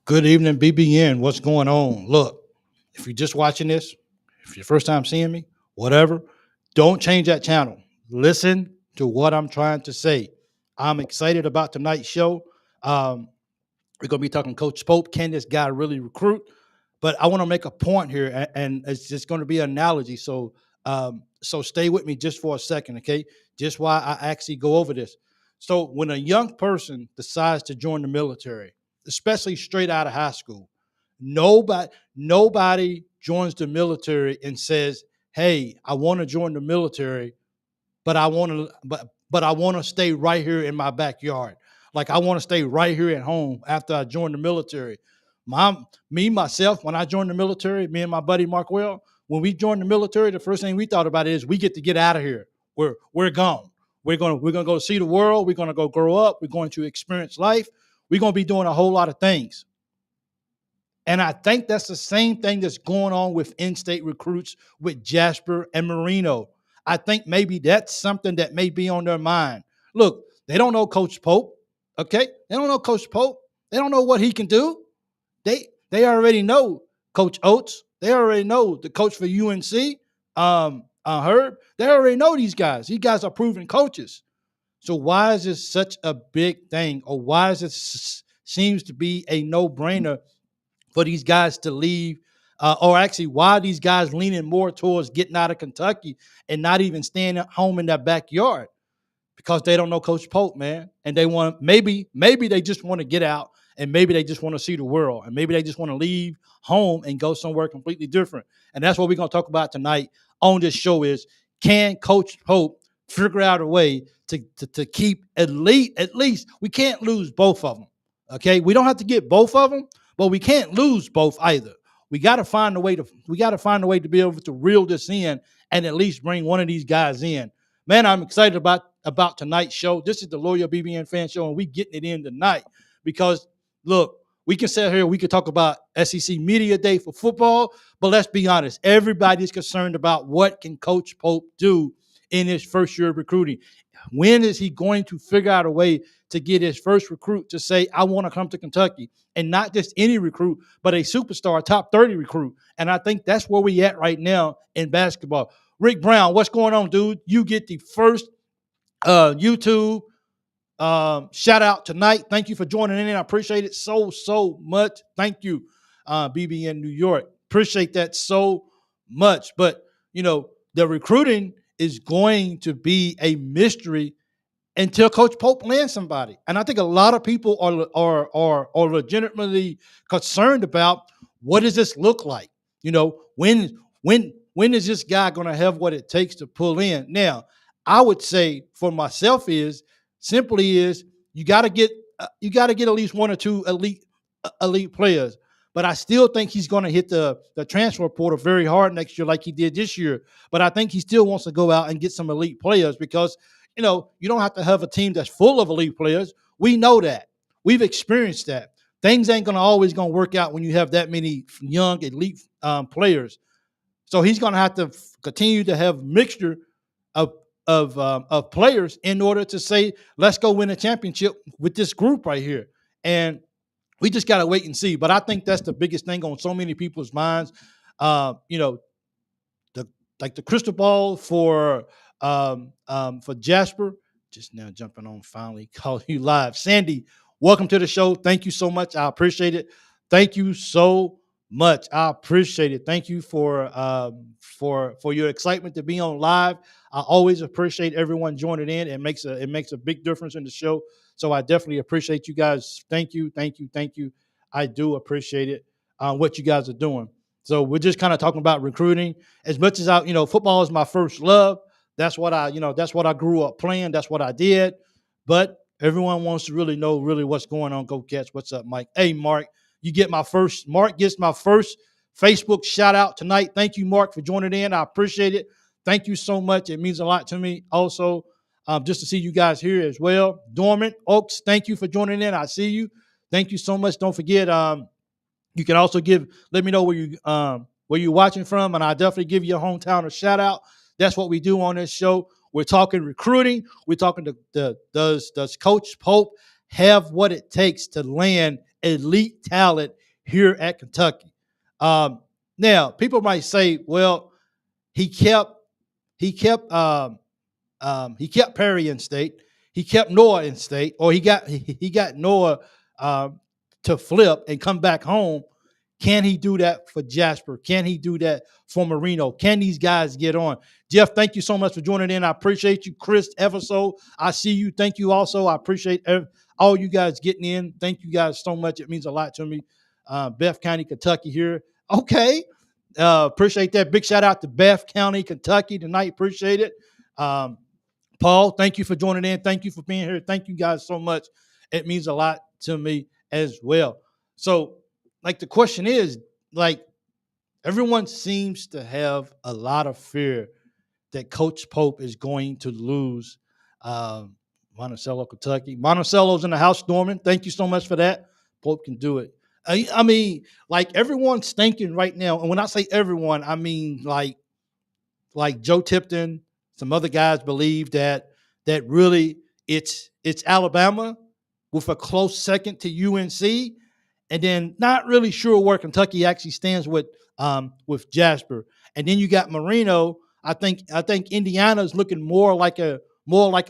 Good evening, BBN. What's going on? Look, if you're just watching this, if you're first time seeing me, whatever, don't change that channel. Listen to what I'm trying to say. I'm excited about tonight's show. Um, we're going to be talking Coach Pope. Can this guy really recruit? But I want to make a point here, and it's just going to be an analogy. So stay with me just for a second, okay? Just why I actually go over this. So when a young person decides to join the military, especially straight out of high school, nobody joins the military and says, "Hey, I want to join the military, but I want to stay right here in my backyard. Like I want to stay right here at home after I join the military." Myself, when I joined the military, me and my buddy Mark Well, when we joined the military, the first thing we thought about is we get to get out of here. We're gone. We're gonna go see the world. We're gonna go grow up. We're going to experience life. We're gonna be doing a whole lot of things. And I think that's the same thing that's going on with in-state recruits with Jasper and Marino. I think maybe that's something that may be on their mind. Look, they don't know Coach Pope, okay? They don't know Coach Pope. They don't know what he can do. They already know Coach Oates. They already know the coach for UNC, Herb. They already know these guys. These guys are proven coaches. So why is this such a big thing, or why is it seems to be a no-brainer for these guys to leave, or actually why are these guys leaning more towards getting out of Kentucky and not even staying at home in their backyard? Because they don't know Coach Pope, man. And they want, maybe they just want to get out, and maybe they just want to see the world, and maybe they just want to leave home and go somewhere completely different. And that's what we're going to talk about tonight on this show is, can Coach Pope figure out a way to keep at least we can't lose both of them. Okay. We don't have to get both of them, but we can't lose both either. We got to find a way to be able to reel this in and at least bring one of these guys in. Man, I'm excited about tonight's show. This is the Loyal BBN Fan Show, and we getting it in tonight because, look, we can sit here, we could talk about SEC Media Day for football, but let's be honest, everybody's concerned about what can Coach Pope do in his first year of recruiting. When is he going to figure out a way to get his first recruit to say, I want to come to Kentucky? And not just any recruit, but a superstar, top 30 recruit. And I think that's where we at right now in basketball. Rick Brown, what's going on, dude? You get the first YouTube shout out tonight. Thank you for joining in. I appreciate it so much. Thank you, BBN New York. Appreciate that so much. But, the recruiting is going to be a mystery until Coach Pope lands somebody. And I think a lot of people are legitimately concerned about, what does this look like? When is this guy going to have what it takes to pull in? Now, I would say for myself is you got to get at least one or two elite players. But I still think he's going to hit the transfer portal very hard next year like he did this year. But I think he still wants to go out and get some elite players because, you don't have to have a team that's full of elite players. We know that. We've experienced that. Things ain't always going to work out when you have that many young elite players. So he's going to have to continue to have mixture of players in order to say, let's go win a championship with this group right here. And we just got to wait and see. But I think that's the biggest thing on so many people's minds. The crystal ball for Jasper. Just now jumping on, finally call you live. Sandy, welcome to the show. Thank you so much. I appreciate it. Thank you so much. I appreciate it. Thank you for your excitement to be on live. I always appreciate everyone joining in. It makes a big difference in the show. So I definitely appreciate you guys. Thank you. I do appreciate it, what you guys are doing. So we're just kind of talking about recruiting. As much as football is my first love. That's what I grew up playing. That's what I did. But everyone wants to really know what's going on. Go Cats. What's up, Mike? Hey, Mark, Mark gets my first Facebook shout out tonight. Thank you, Mark, for joining in. I appreciate it. Thank you so much. It means a lot to me. Also, just to see you guys here as well. Dormant Oaks, thank you for joining in. I see you. Thank you so much. Don't forget, you can also let me know where you're watching from, and I'll definitely give your hometown a shout out. That's what we do on this show. We're talking recruiting. We're talking does Coach Pope have what it takes to land elite talent here at Kentucky. Now, people might say, well, he kept he kept he kept Perry in state, he kept Noah in state, or he got Noah to flip and come back home. Can he do that for Jasper? Can he do that for Marino? Can these guys get on? Jeff, thank you so much for joining in. I appreciate you. Chris Everso, I see you. Thank you also. I appreciate all you guys getting in. Thank you guys so much. It means a lot to me. Beth County, Kentucky here. Okay. Appreciate that. Big shout out to Beth County, Kentucky tonight. Appreciate it. Paul, thank you for joining in. Thank you for being here. Thank you guys so much. It means a lot to me as well. So, like, the question is, like, everyone seems to have a lot of fear that Coach Pope is going to lose Monticello, Kentucky. Monticello's in the house, Norman. Thank you so much for that. Pope can do it. I mean, like, everyone's thinking right now, and when I say everyone, I mean like Joe Tipton, some other guys believe that really it's Alabama with a close second to UNC, and then not really sure where Kentucky actually stands with Jasper. And then you got Marino. I think Indiana is looking more like a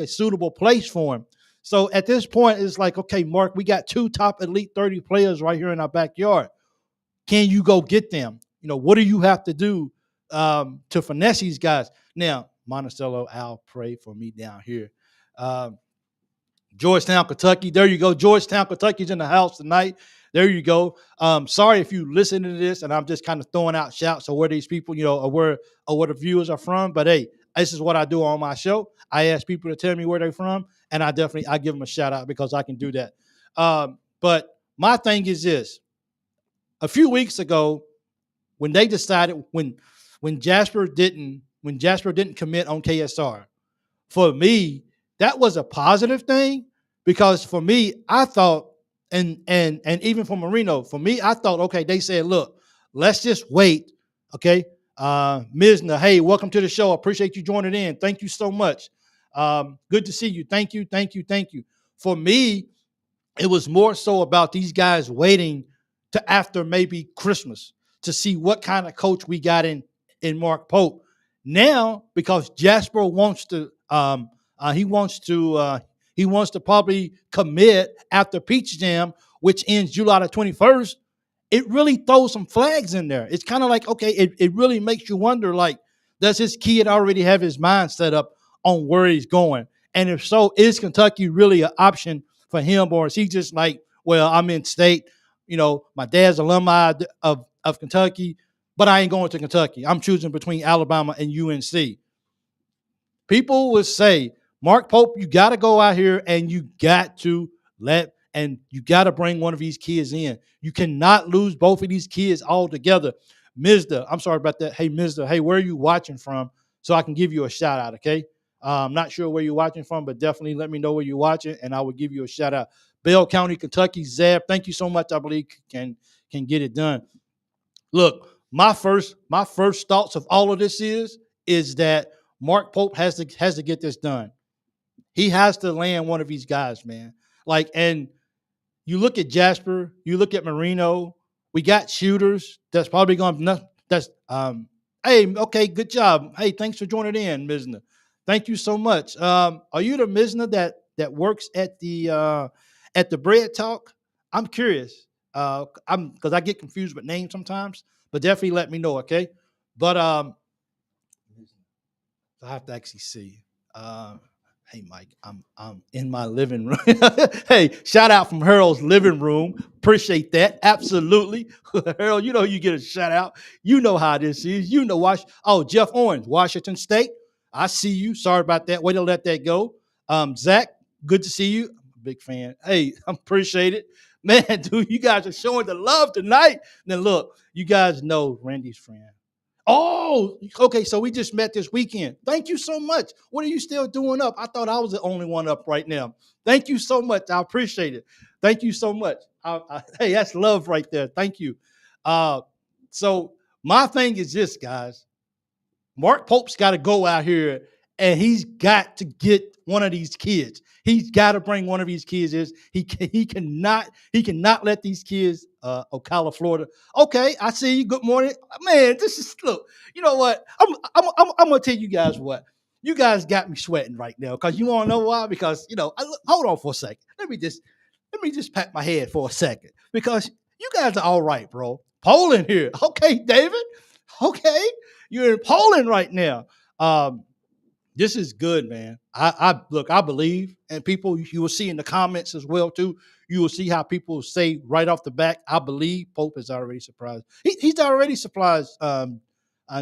suitable place for him. So at this point, it's like, okay, Mark, we got 2 top elite 30 players right here in our backyard. Can you go get them? You know, what do you have to do to finesse these guys? Now, Monticello, Al, pray for me down here. Georgetown, Kentucky. There you go. Georgetown, Kentucky's in the house tonight. There you go. Sorry if you listen to this and I'm just kind of throwing out shouts of where these people, or where the viewers are from. But hey, this is what I do on my show. I ask people to tell me where they're from, and I give them a shout out because I can do that. But my thing is this: a few weeks ago, when they decided when Jasper didn't commit on KSR, for me, that was a positive thing, because for me, I thought, and even for Marino, for me, I thought, okay, they said, look, let's just wait. Okay. Misna, hey, welcome to the show. I appreciate you joining in. Thank you so much. Good to see you. Thank you. For me, it was more so about these guys waiting to after maybe Christmas to see what kind of coach we got in Mark Pope. Now, because Jasper wants to he wants to probably commit after Peach Jam, which ends July the 21st. It really throws some flags in there. It's kind of like, okay, it really makes you wonder, like, does this kid already have his mind set up on where he's going? And if so, is Kentucky really an option for him, or is he just like, well, I'm in state, my dad's alumni of Kentucky, but I ain't going to Kentucky. I'm choosing between Alabama and UNC. People would say, Mark Pope, you got to go out here and you got to you got to bring one of these kids in. You cannot lose both of these kids altogether. Mizda, I'm sorry about that. Hey, Mizda, hey, where are you watching from so I can give you a shout out, okay? I'm not sure where you're watching from, but definitely let me know where you're watching, and I will give you a shout out. Bell County, Kentucky, Zab, thank you so much. I believe can get it done. Look, my first thoughts of all of this is that Mark Pope has to get this done. He has to land one of these guys, man. Like, and you look at Jasper, you look at Marino. We got shooters. That's probably going to. Hey, okay, good job. Hey, thanks for joining in, Mizna. Thank you so much. Are you the Mizna that works at the Bread Talk? I'm curious. Because I get confused with names sometimes, but definitely let me know, okay? But I have to actually see. Hey, Mike, I'm in my living room. Hey, shout out from Harold's living room. Appreciate that. Absolutely. Harold, you get a shout out. You know how this is. Jeff Owens, Washington State. I see you. Sorry about that. Way to let that go. Zach, good to see you. I'm a big fan. Hey, I appreciate it. Man, dude, you guys are showing the love tonight. Now, look, you guys know Randy's friend. Oh, okay. So we just met this weekend. Thank you so much. What are you still doing up? I thought I was the only one up right now. Thank you so much. I appreciate it. Thank you so much. Hey, that's love right there. Thank you. So my thing is this, guys. Mark Pope's got to go out here and he's got to get one of these kids. He's got to bring one of these kids. He cannot let these kids. Ocala, Florida. Okay, I see you. Good morning, man. This is look. You know what? I'm gonna tell you guys what. You guys got me sweating right now because you want to know why? Because hold on for a second. Let me just pat my head for a second because you guys are all right, bro. Poland here. Okay, David. Okay, you're in Poland right now. This is good, man. I look, I believe, and people you will see in the comments as well too. You will see how people say right off the bat, I believe. Pope is already surprised. He's already surprised.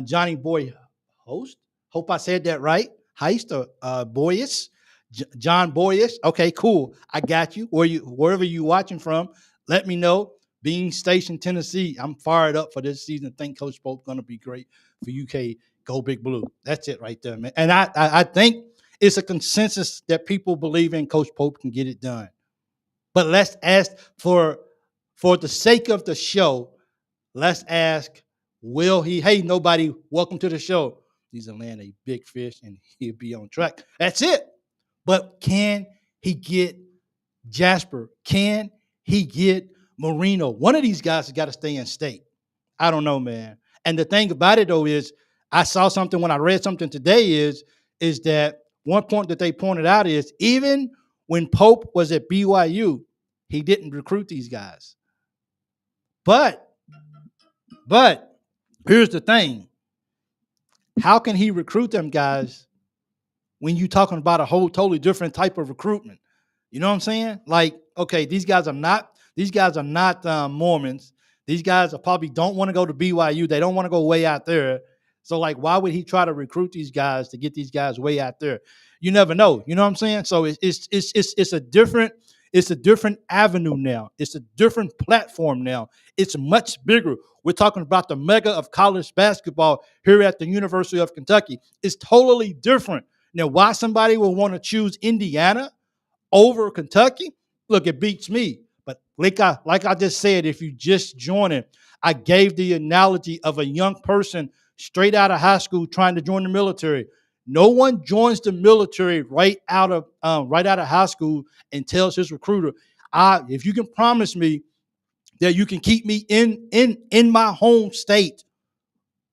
Johnny Boy Host. Hope I said that right. Heist or Boyus, John Boyus. Okay, cool. I got you. Wherever you watching from, let me know. Being stationed Tennessee, I'm fired up for this season. Think Coach Pope's gonna be great for UK. Go Big Blue. That's it right there, man. And I think it's a consensus that people believe in Coach Pope can get it done. But let's ask for the sake of the show, let's ask, will he? Hey, nobody, welcome to the show. He's a land a big fish and he'll be on track. That's it. But can he get Jasper? Can he get Marino? One of these guys has got to stay in state. I don't know, man. And the thing about it though is I saw something when I read something today is that one point that they pointed out is even when Pope was at BYU, he didn't recruit these guys. But here's the thing. How can he recruit them guys when you're talking about a whole totally different type of recruitment? You know what I'm saying? Like, okay, these guys are not Mormons. These guys probably don't want to go to BYU. They don't want to go way out there. So, like, why would he try to recruit these guys to get these guys way out there? You never know. You know what I'm saying? So it's a different avenue now. It's a different platform now. It's much bigger. We're talking about the mega of college basketball here at the University of Kentucky. It's totally different. Now, why somebody will want to choose Indiana over Kentucky? Look, it beats me. But like I just said, if you just join it, I gave the analogy of a young person straight out of high school trying to join the military. No one joins the military right out of high school and tells his recruiter, if you can promise me that you can keep me in my home state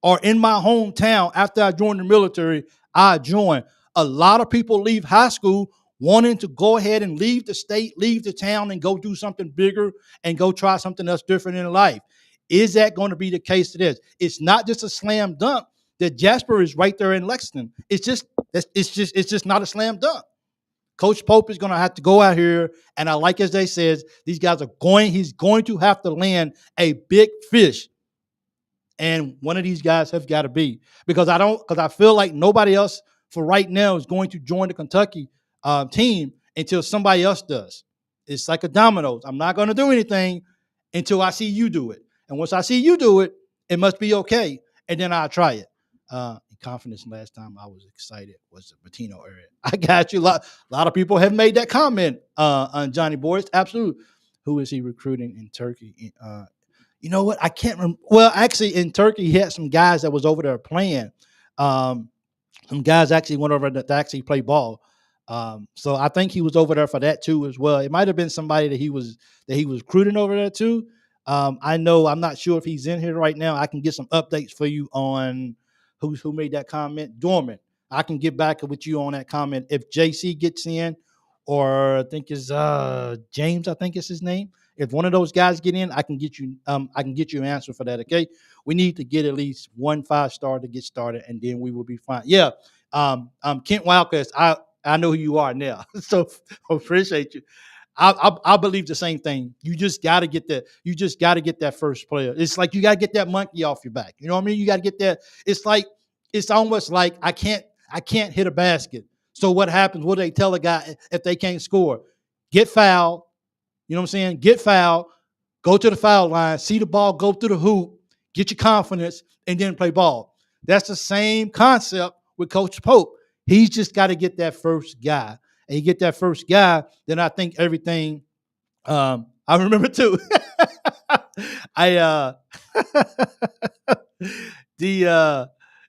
or in my hometown after I join the military, I join. A lot of people leave high school wanting to go ahead and leave the state, leave the town, and go do something bigger and go try something else different in life. Is that going to be the case to this? It's not just a slam dunk that Jasper is right there in Lexington. It's just not a slam dunk. Coach Pope is going to have to go out here, and I like as they says, he's going to have to land a big fish. And one of these guys have got to be, because I feel like nobody else for right now is going to join the Kentucky team until somebody else does. It's like a dominoes. I'm not going to do anything until I see you do it. And once I see you do it, it must be okay. And then I'll try it. Confidence last time I was excited was the Patino area. I got you. A lot of people have made that comment on Johnny Boyce. Absolutely. Who is he recruiting in Turkey? You know what? I can't remember. Well, actually, in Turkey, he had some guys that was over there playing. Some guys actually went over to actually play ball. So I think he was over there for that too as well. It might have been somebody that he was recruiting over there too. I know I'm not sure if he's in here right now. I can get some updates for you on who made that comment. Dormant. I can get back with you on that comment if JC gets in, or I think it's James. I think it's his name. If one of those guys get in, I can get you an answer for that. Okay. We need to get at least 1 5-star to get started, and then we will be fine. Yeah. 𝐂𝐫𝐭𝐒𝐢𝐞𝐬𝐿, I know who you are now. So appreciate you. I believe the same thing. You just got to get that. You just got to get that first player. It's like you got to get that monkey off your back. You know what I mean? You got to get that. It's almost like I can't hit a basket. So what happens? What do they tell a guy if they can't score? Get fouled. You know what I'm saying? Get fouled. Go to the foul line. See the ball go through the hoop. Get your confidence and then play ball. That's the same concept with Coach Pope. He's just got to get that first guy. And you get that first guy, then I think everything. I remember too.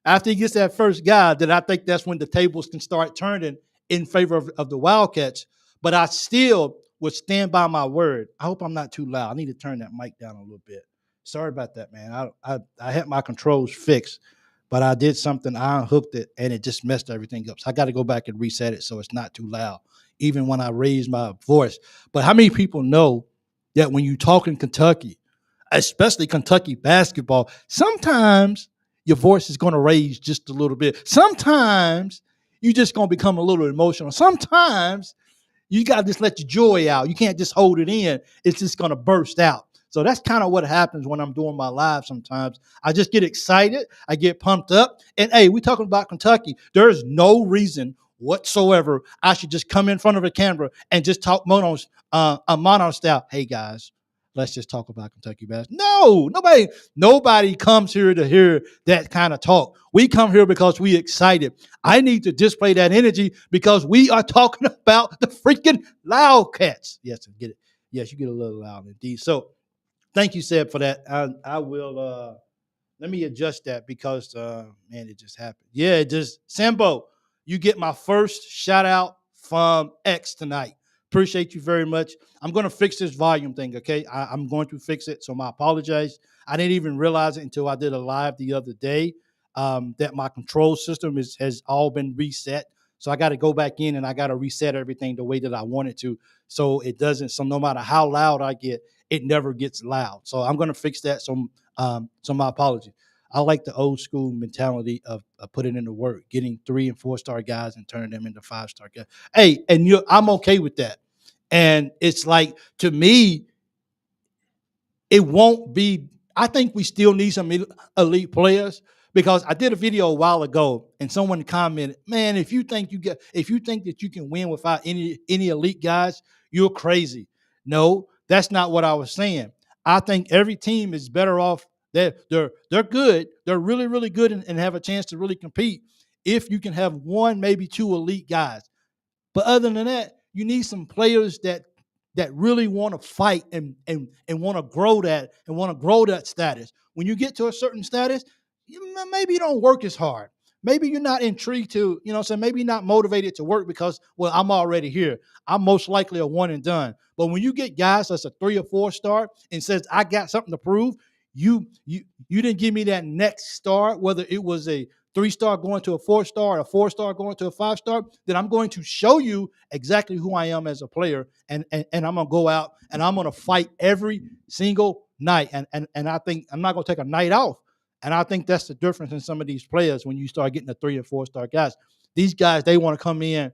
After he gets that first guy, then I think that's when the tables can start turning in favor of the Wildcats. But I still would stand by my word. I hope I'm not too loud. I need to turn that mic down a little bit. Sorry about that, man. I had my controls fixed, but I did something. I unhooked it, and it just messed everything up. So I got to go back and reset it so it's not too loud, even when I raise my voice. But how many people know that when you talk in Kentucky, especially Kentucky basketball, sometimes your voice is going to raise just a little bit. Sometimes you're just going to become a little emotional. Sometimes you got to just let your joy out. You can't just hold it in. It's just going to burst out. So that's kind of what happens when I'm doing my live sometimes. I just get excited. I get pumped up. And hey, we're talking about Kentucky. There is no reason whatsoever I should just come in front of a camera and just talk mono style. Hey, guys, let's just talk about Kentucky basketball. No, nobody comes here to hear that kind of talk. We come here because we excited. I need to display that energy because we are talking about the freaking Wildcats. Yes, I get it. Yes, you get a little loud indeed. So thank you, Seb, for that. I will let me adjust that because man, it just happened. Yeah, it just Sambo, you get my first shout out from X tonight. Appreciate you very much. I'm going to fix this volume thing, okay? I'm going to fix it, so I apologize. I didn't even realize it until I did a live the other day that my control system has all been reset. So I got to go back in and I got to reset everything the way that I want it to, so it doesn't. So no matter how loud I get, it never gets loud. So I'm going to fix that. So my apologies. I like the old school mentality of putting in the work, getting 3 and 4 star guys and turning them into 5-star guys. Hey, and I'm okay with that. And it's like, to me, it won't be. I think we still need some elite players, because I did a video a while ago and someone commented, "Man, if you think that you can win without any elite guys, you're crazy." No, that's not what I was saying. I think every team is better off. They're good. They're really, really good, and have a chance to really compete if you can have one, maybe 2 elite guys. But other than that, you need some players that really want to fight and want to grow that status. When you get to a certain status, maybe you don't work as hard. Maybe you're not intrigued to, so maybe you're not motivated to work because, well, I'm already here. I'm most likely a one and done. But when you get guys that's a 3 or 4 star and says, I got something to prove, you didn't give me that next star, whether it was a 3-star going to a 4-star, a 4-star going to a 5-star, then I'm going to show you exactly who I am as a player. And I'm going to go out and I'm going to fight every single night. And I think I'm not going to take a night off. And I think that's the difference in some of these players when you start getting the 3 and 4-star guys. These guys, they want to come in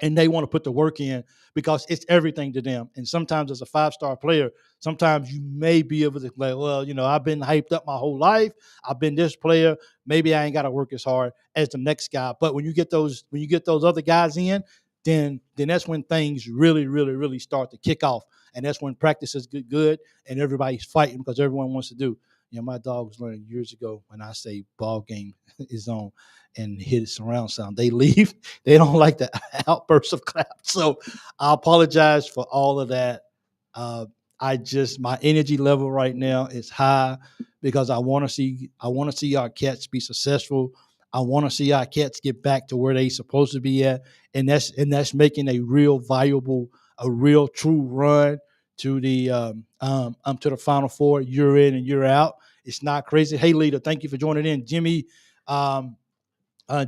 and they want to put the work in because it's everything to them. And sometimes as a 5-star player, sometimes you may be able to like, well, I've been hyped up my whole life. I've been this player. Maybe I ain't got to work as hard as the next guy. But when you get those other guys in, then that's when things really, really, really start to kick off. And that's when practices get good and everybody's fighting because everyone wants to do. My dog was learning years ago when I say ball game is on and hit a surround sound, they leave. They don't like the outbursts of clap. So I apologize for all of that. My energy level right now is high because I want to see our Cats be successful. I want to see our Cats get back to where they supposed to be at, and that's making a real viable, a real true run to the Final Four year in and year out. It's not crazy. Hey, leader, thank you for joining in, Jimmy.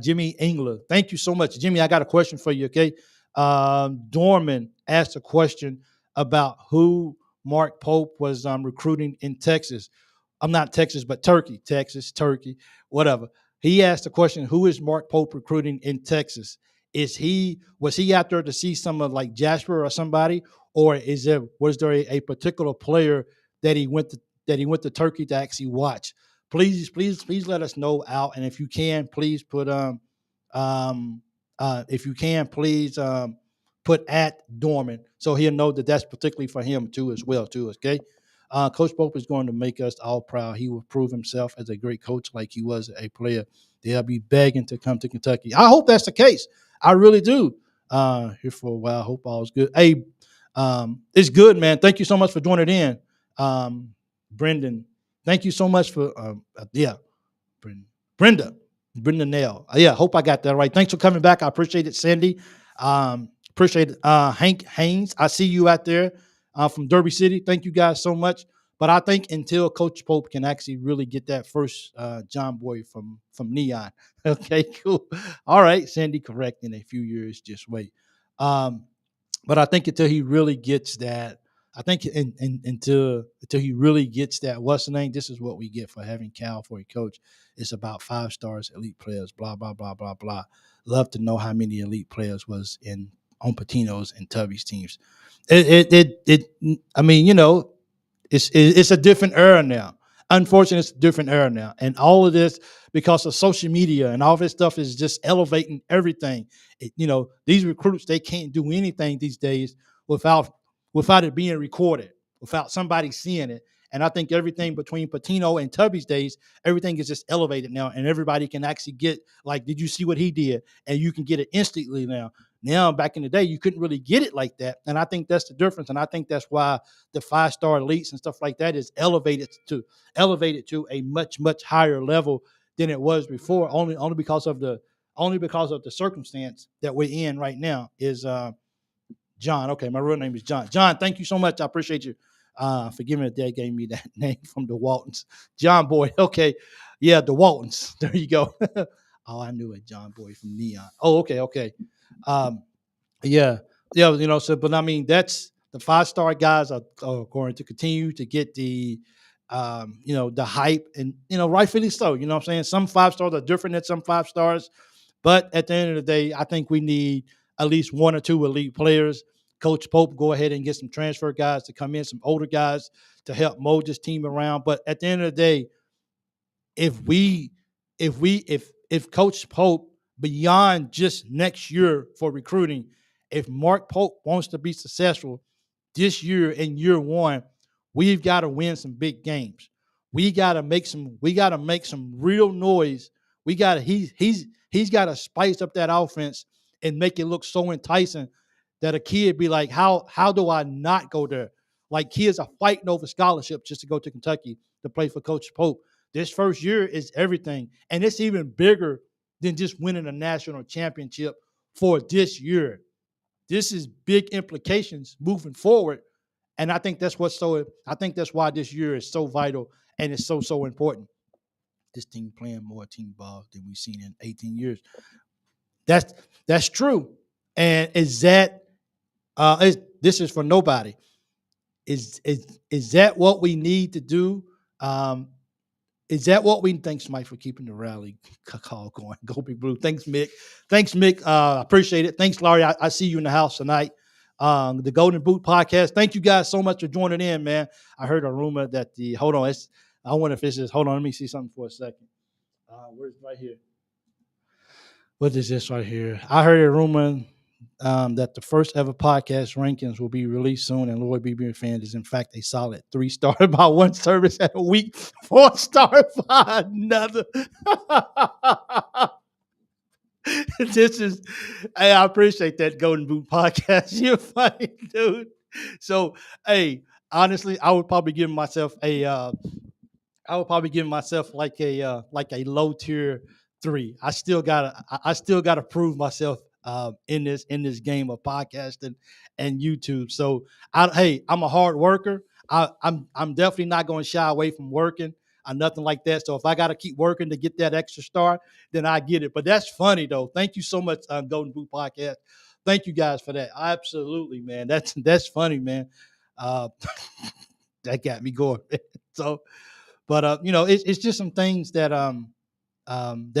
Jimmy Engler, thank you so much, Jimmy. I got a question for you. Okay, Dorman asked a question about who Mark Pope was recruiting in Texas. I'm not Texas, but Turkey, whatever. He asked the question: who is Mark Pope recruiting in Texas? Was he out there to see someone like Jasper or somebody, or was there a particular player that he went to Turkey to actually watch? Please let us know out, and if you can, please put put at Dorman so he'll know that that's particularly for him too as well too. Okay, Coach Pope is going to make us all proud. He will prove himself as a great coach like he was a player. They'll be begging to come to Kentucky. I hope that's the case. I really do. Here for a while. Hope all's good. Hey, it's good, man. Thank you so much for joining in, Brendan. Thank you so much for Brenda. Brendan Nail. Yeah, hope I got that right. Thanks for coming back. I appreciate it, Sandy. Appreciate it. Hank Haynes, I see you out there from Derby City. Thank you guys so much. But I think until Coach Pope can actually really get that first John Boy from Neon. Okay, cool. All right, Sandy, correct. In a few years, just wait. Um, but I think until he really gets that, I think until he really gets that, what's the name? This is what we get for having Cal for a coach. It's about 5 stars, elite players, blah blah blah blah blah. Love to know how many elite players was in on Patino's and Tubby's teams. I mean, it's a different era now. Unfortunately, it's a different era now, and all of this because of social media and all this stuff is just elevating everything. These recruits, they can't do anything these days without it being recorded, without somebody seeing it. And I think everything between Patino and Tubby's days, everything is just elevated now, and everybody can actually get like, did you see what he did? And you can get it instantly now. Now, back in the day, you couldn't really get it like that, and I think that's the difference. And I think that's why the 5-star elites and stuff like that is elevated to a much higher level than it was before. Only because of the circumstance that we're in right now is John. Okay, my real name is John. John, thank you so much. I appreciate you for giving it. Dad gave me that name from the Waltons. John Boy. Okay, yeah, the Waltons. There you go. Oh, I knew it. John Boy from Neon. Oh, okay. Um, yeah, yeah. So, but I mean, that's the 5-star guys are going to continue to get the hype, and rightfully so. You know what I'm saying? Some 5-stars are different than some 5-stars, but at the end of the day, I think we need at least 1 or 2 elite players. Coach Pope, go ahead and get some transfer guys to come in, some older guys to help mold this team around. But at the end of the day, if we if Coach Pope, beyond just next year for recruiting, if Mark Pope wants to be successful this year in year one, we've got to win some big games. We got to make some real noise. He's got to spice up that offense and make it look so enticing that a kid be like, how do I not go there? Like, kids are fighting over scholarships just to go to Kentucky to play for Coach Pope. This first year is everything, and it's even bigger than just winning a national championship for this year. This is big implications moving forward, and I think that's why this year is so vital and it's so important. This team playing more team ball than we've seen in 18 years. That's true. And this is for nobody. Is that what we need to do? Is that what we thanks Mike for keeping the rally call going? Go Big Blue. Thanks, Mick. I appreciate it. Thanks, Laurie. I see you in the house tonight. The Golden Boot Podcast. Thank you guys so much for joining in, man. I heard a rumor that I wonder if it's just, hold on, let me see something for a second. Where's right here? What is this right here? I heard a rumor that the first ever podcast rankings will be released soon, and Lloyd B. Beer fan is in fact a solid 3-star by one service at a week, 4-star by another. Hey, I appreciate that, Golden Boot Podcast. You're funny, dude. So, hey, honestly, I would probably give myself like a low tier 3. I still gotta prove myself in this game of podcasting and YouTube. So I'm a hard worker. I'm definitely not going to shy away from working or nothing like that. So if I got to keep working to get that extra star, then I get it. But that's funny though. Thank you so much, Golden Boot Podcast. Thank you guys for that. Absolutely, man. That's funny, man. Uh, that got me going. So, but it's just some things that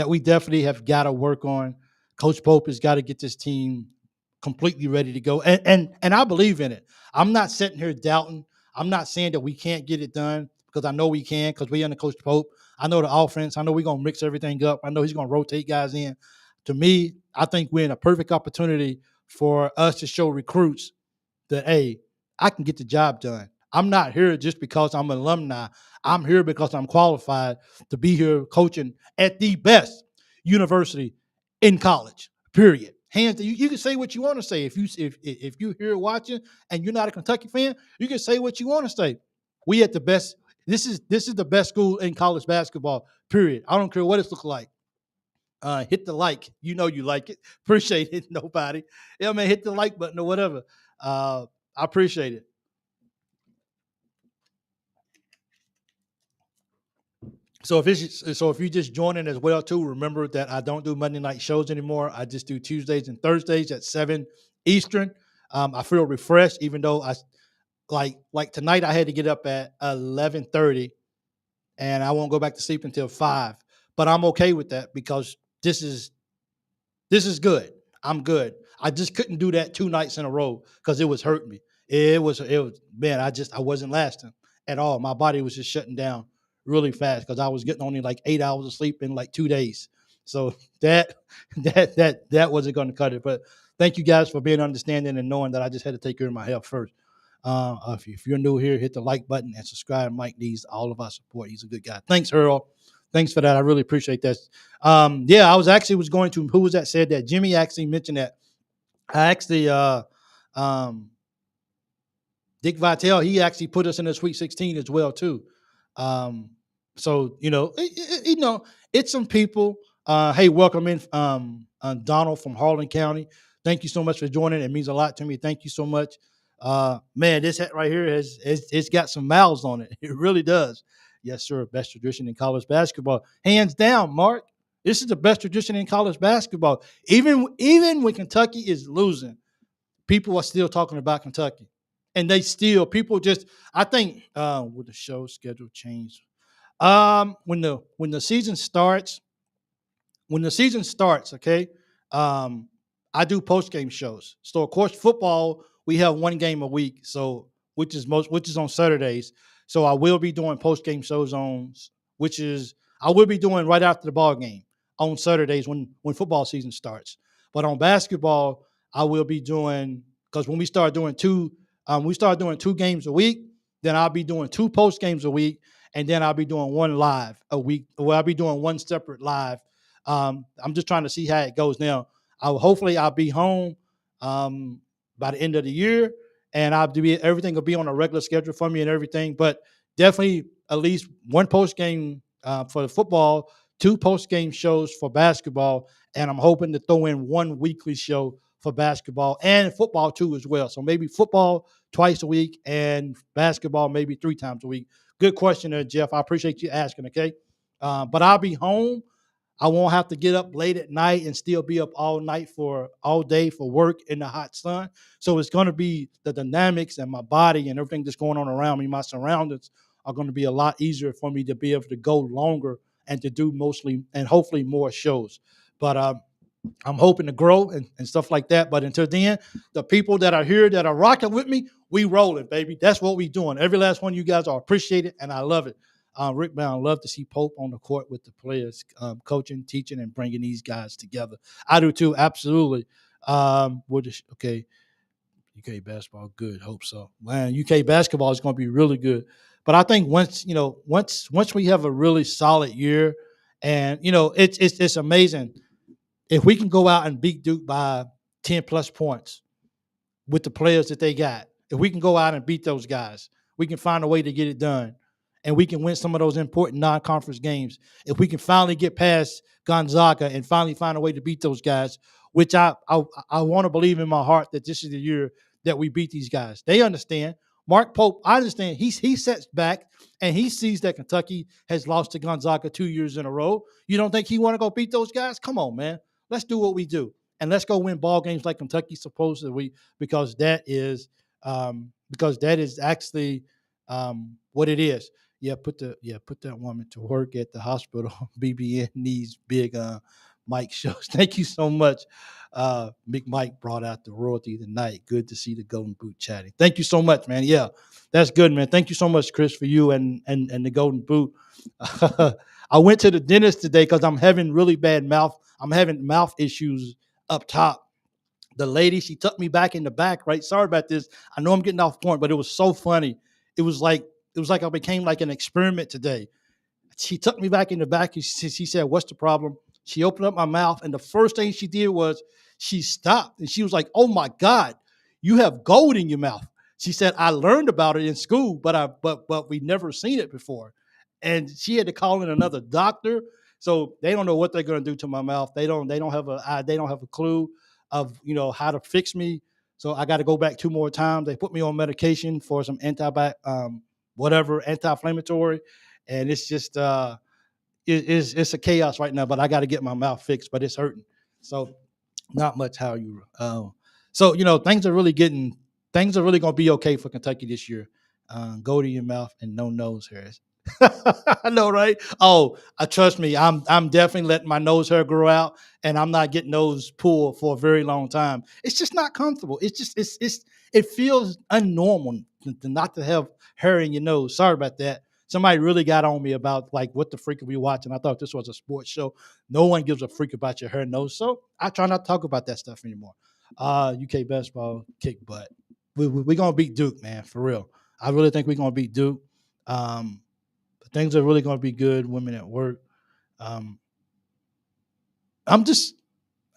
we definitely have got to work on. Coach Pope has got to get this team completely ready to go, and I believe in it. I'm not sitting here doubting. I'm not saying that we can't get it done because I know we can because we under Coach Pope. I know the offense. I know we're gonna mix everything up. I know he's gonna rotate guys in. To me, I think we're in a perfect opportunity for us to show recruits that, hey, I can get the job done. I'm not here just because I'm an alumni. I'm here because I'm qualified to be here coaching at the best university in college. Period. Hands down. You can say what you want to say. If you're here watching and you're not a Kentucky fan, you can say what you want to say. We at the best. This is the best school in college basketball. Period. I don't care what it looks like. hit the like. You know you like it. Appreciate it. Nobody. Yeah, man, hit the like button or whatever. I appreciate it. So if you just joining as well too, remember that I don't do Monday night shows anymore. I just do Tuesdays and Thursdays at 7 Eastern. I feel refreshed, even though I like tonight I had to get up at 11:30 and I won't go back to sleep until 5. But I'm okay with that because this is this is good. I'm good. I just couldn't do that 2 nights in a row because it was hurting me. It was man, I wasn't lasting at all. My body was just shutting down really fast because I was getting only like 8 hours of sleep in like 2 days. So that that wasn't going to cut it. But thank you guys for being understanding and knowing that I just had to take care of my health first. If you're new here, hit the like button and subscribe. Mike needs all of our support. He's a good guy. Thanks, Earl. Thanks for that. I really appreciate that. Yeah, I was going to. Who was that said that? Jimmy actually mentioned that. I actually, um, Dick Vitale, he actually put us in the Sweet 16 as well too. Um, so it's some people. Hey, welcome in, Donald from Harlan County. Thank you so much for joining. It means a lot to me. Thank you so much. Man, this hat right here it's got some mouths on it. It really does. Yes, sir. Best tradition in college basketball, hands down. Mark, this is the best tradition in college basketball. Even when Kentucky is losing, people are still talking about Kentucky, and they still people just. I think with the show schedule change, when the season starts, okay, um, I do post game shows. So of course, football we have one game a week, so which is on Saturdays. So I will be doing post game shows which is I will be doing right after the ball game on Saturdays when football season starts. But on basketball, I will be doing because when we start doing 2 games a week, then I'll be doing 2 post games a week, and then I'll be doing one live a week. Well, I'll be doing one separate live. I'm just trying to see how it goes now. Hopefully I'll be home by the end of the year, and everything will be on a regular schedule for me and everything. But definitely at least one post game for the football, 2 post game shows for basketball, and I'm hoping to throw in one weekly show for basketball and football too as well. So maybe football twice a week and basketball maybe 3 times a week. Good question there, Jeff. I appreciate you asking. Okay, but I'll be home. I won't have to get up late at night and still be up all day for work in the hot sun. So it's going to be the dynamics and my body and everything that's going on around me, my surroundings are going to be a lot easier for me to be able to go longer and to do mostly and hopefully more shows. But I'm hoping to grow and stuff like that. But until then, the people that are here that are rocking with me, we rolling, baby. That's what we doing. Every last one of you guys are appreciated, and I love it. Rick Brown, love to see Pope on the court with the players, coaching, teaching, and bringing these guys together. I do too, absolutely. Okay, UK basketball, good. Hope so. Man, UK basketball is going to be really good. But I think once we have a really solid year, and it's amazing if we can go out and beat Duke by 10 plus points with the players that they got. If we can go out and beat those guys, we can find a way to get it done. And we can win some of those important non-conference games. If we can finally get past Gonzaga and finally find a way to beat those guys, which I want to believe in my heart that this is the year that we beat these guys. They understand. Mark Pope, I understand. He sets back and he sees that Kentucky has lost to Gonzaga 2 years in a row. You don't think he want to go beat those guys? Come on, man. Let's do what we do. And let's go win ball games like Kentucky's supposed to, because that is actually what it is. Put that woman to work at the hospital. BBN needs big Mike shows. Thank you so much. Big Mike brought out the royalty tonight. Good to see the Golden Boot chatting. Thank you so much, man. Yeah, that's good, man. Thank you so much, Chris, for you and the Golden Boot. I went to the dentist today because I'm having really bad mouth. I'm having mouth issues up top. The lady, she took me back in the back, right? Sorry about this. I know I'm getting off point, but it was so funny. It was like I became like an experiment today. She took me back in the back. She said, "What's the problem?" She opened up my mouth, and the first thing she did was she stopped, and she was like, "Oh my God, you have gold in your mouth." She said, "I learned about it in school, but we never seen it before." And she had to call in another doctor. So they don't know what they're going to do to my mouth. They don't have a clue of how to fix me. So I got to go back 2 more times. They put me on medication for some whatever anti-inflammatory, and it's just it's a chaos right now. But I got to get my mouth fixed. But it's hurting. So not much how you. So things are really going to be okay for Kentucky this year. Go to your mouth and no nose hairs. I know, right? Oh, trust me, I'm definitely letting my nose hair grow out, and I'm not getting those pulled for a very long time. It's just not comfortable. It feels unnormal not to have hair in your nose. Sorry about that. Somebody really got on me about like what the freak are we watching. I thought this was a sports show. No one gives a freak about your hair and nose, so I try not to talk about that stuff anymore. UK basketball kick butt. We're gonna beat Duke, man, for real. I really think we're gonna beat Duke. Um, Things are really going to be good. Women at work. Um, I'm just,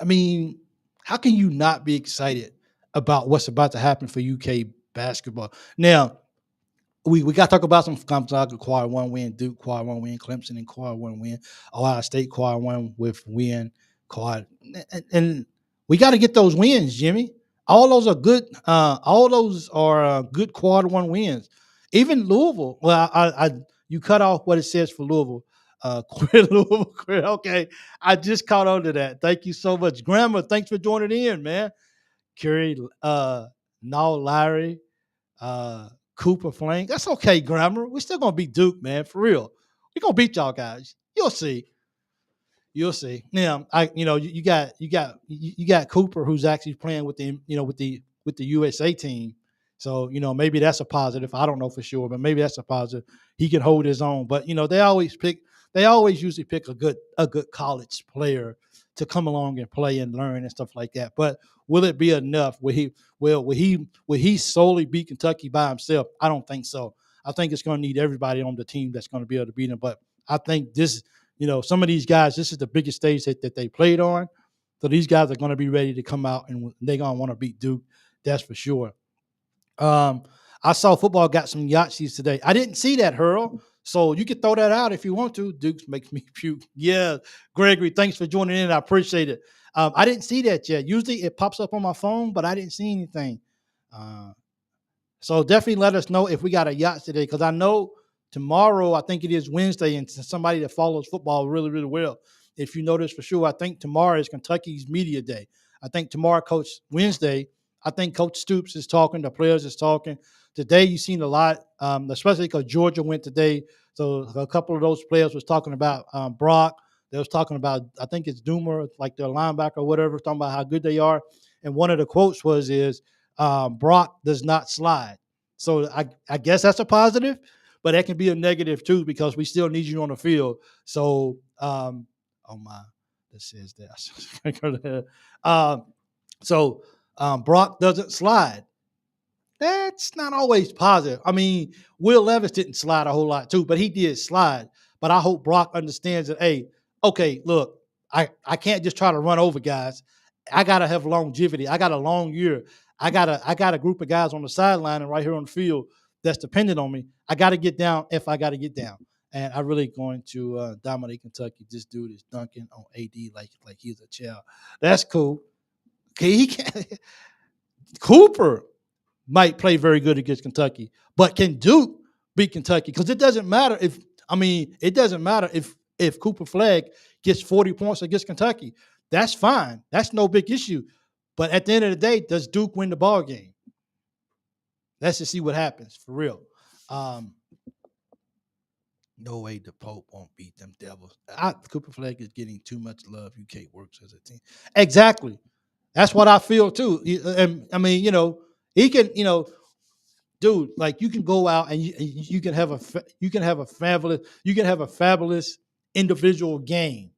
I mean, how can you not be excited about what's about to happen for UK basketball? Now, we got to talk about some conferences. Quad one win, Duke quad one win, Clemson and quad one win, Ohio State quad one with win, quad, and we got to get those wins, Jimmy. All those are good. All those are good quad one wins. Even Louisville. Well, I you cut off what it says for Louisville. Quit Louisville. Quit. Okay, I just caught on to that. Thank you so much, Grandma. Thanks for joining in, man. Curry, Larry, Cooper Flank. That's okay, Grammar. We're still gonna beat Duke, man, for real. We're gonna beat y'all guys. You'll see. You'll see. Now, you got Cooper who's actually playing with the USA team. So, maybe that's a positive. I don't know for sure, but maybe that's a positive. He can hold his own. But they always usually pick a good college player to come along and play and learn and stuff like that. But will it be enough? Will he solely beat Kentucky by himself? I don't think so. I think it's going to need everybody on the team that's going to be able to beat him. But I think some of these guys, this is the biggest stage that they played on. So these guys are going to be ready to come out and they're going to want to beat Duke. That's for sure. I saw football got some Yahtzees today. I didn't see that, Hurl. So you can throw that out if you want to. Dukes makes me puke. Yeah, Gregory, thanks for joining in. I appreciate it. I didn't see that yet. Usually it pops up on my phone, but I didn't see anything. So definitely let us know if we got a yacht today, because I know tomorrow, I think it is Wednesday, and somebody that follows football really, really well, if you notice for sure, I think tomorrow is Kentucky's media day. I think tomorrow, Wednesday, I think Coach Stoops is talking, the players is talking. Today, you've seen a lot, especially because Georgia went today. So a couple of those players was talking about Brock. They was talking about, I think it's Doomer, like their linebacker or whatever, talking about how good they are. And one of the quotes is Brock does not slide. So I guess that's a positive, but that can be a negative too, because we still need you on the field. So, oh my, this is that. Brock doesn't slide. That's not always positive. I mean, Will Levis didn't slide a whole lot too, but he did slide. But I hope Brock understands that, hey, okay, look, I can't just try to run over guys. I gotta have longevity. I got a long year. I got a group of guys on the sideline and right here on the field that's dependent on me. I got to get down if I got to get down. And I'm really going to dominate Kentucky. This dude is dunking on AD like he's a child. That's cool. Okay, he can. Cooper might play very good against Kentucky, but can Duke beat Kentucky? Because it doesn't matter if Cooper Flag gets 40 points against Kentucky. That's fine. That's no big issue. But at the end of the day, does Duke win the ball game? Let's just see what happens, for real. No way the Pope won't beat them Devils. Cooper Flag is getting too much love. UK works as a team. Exactly. That's what I feel too. And I mean, he can, dude, like you can go out and you can have a fabulous individual game.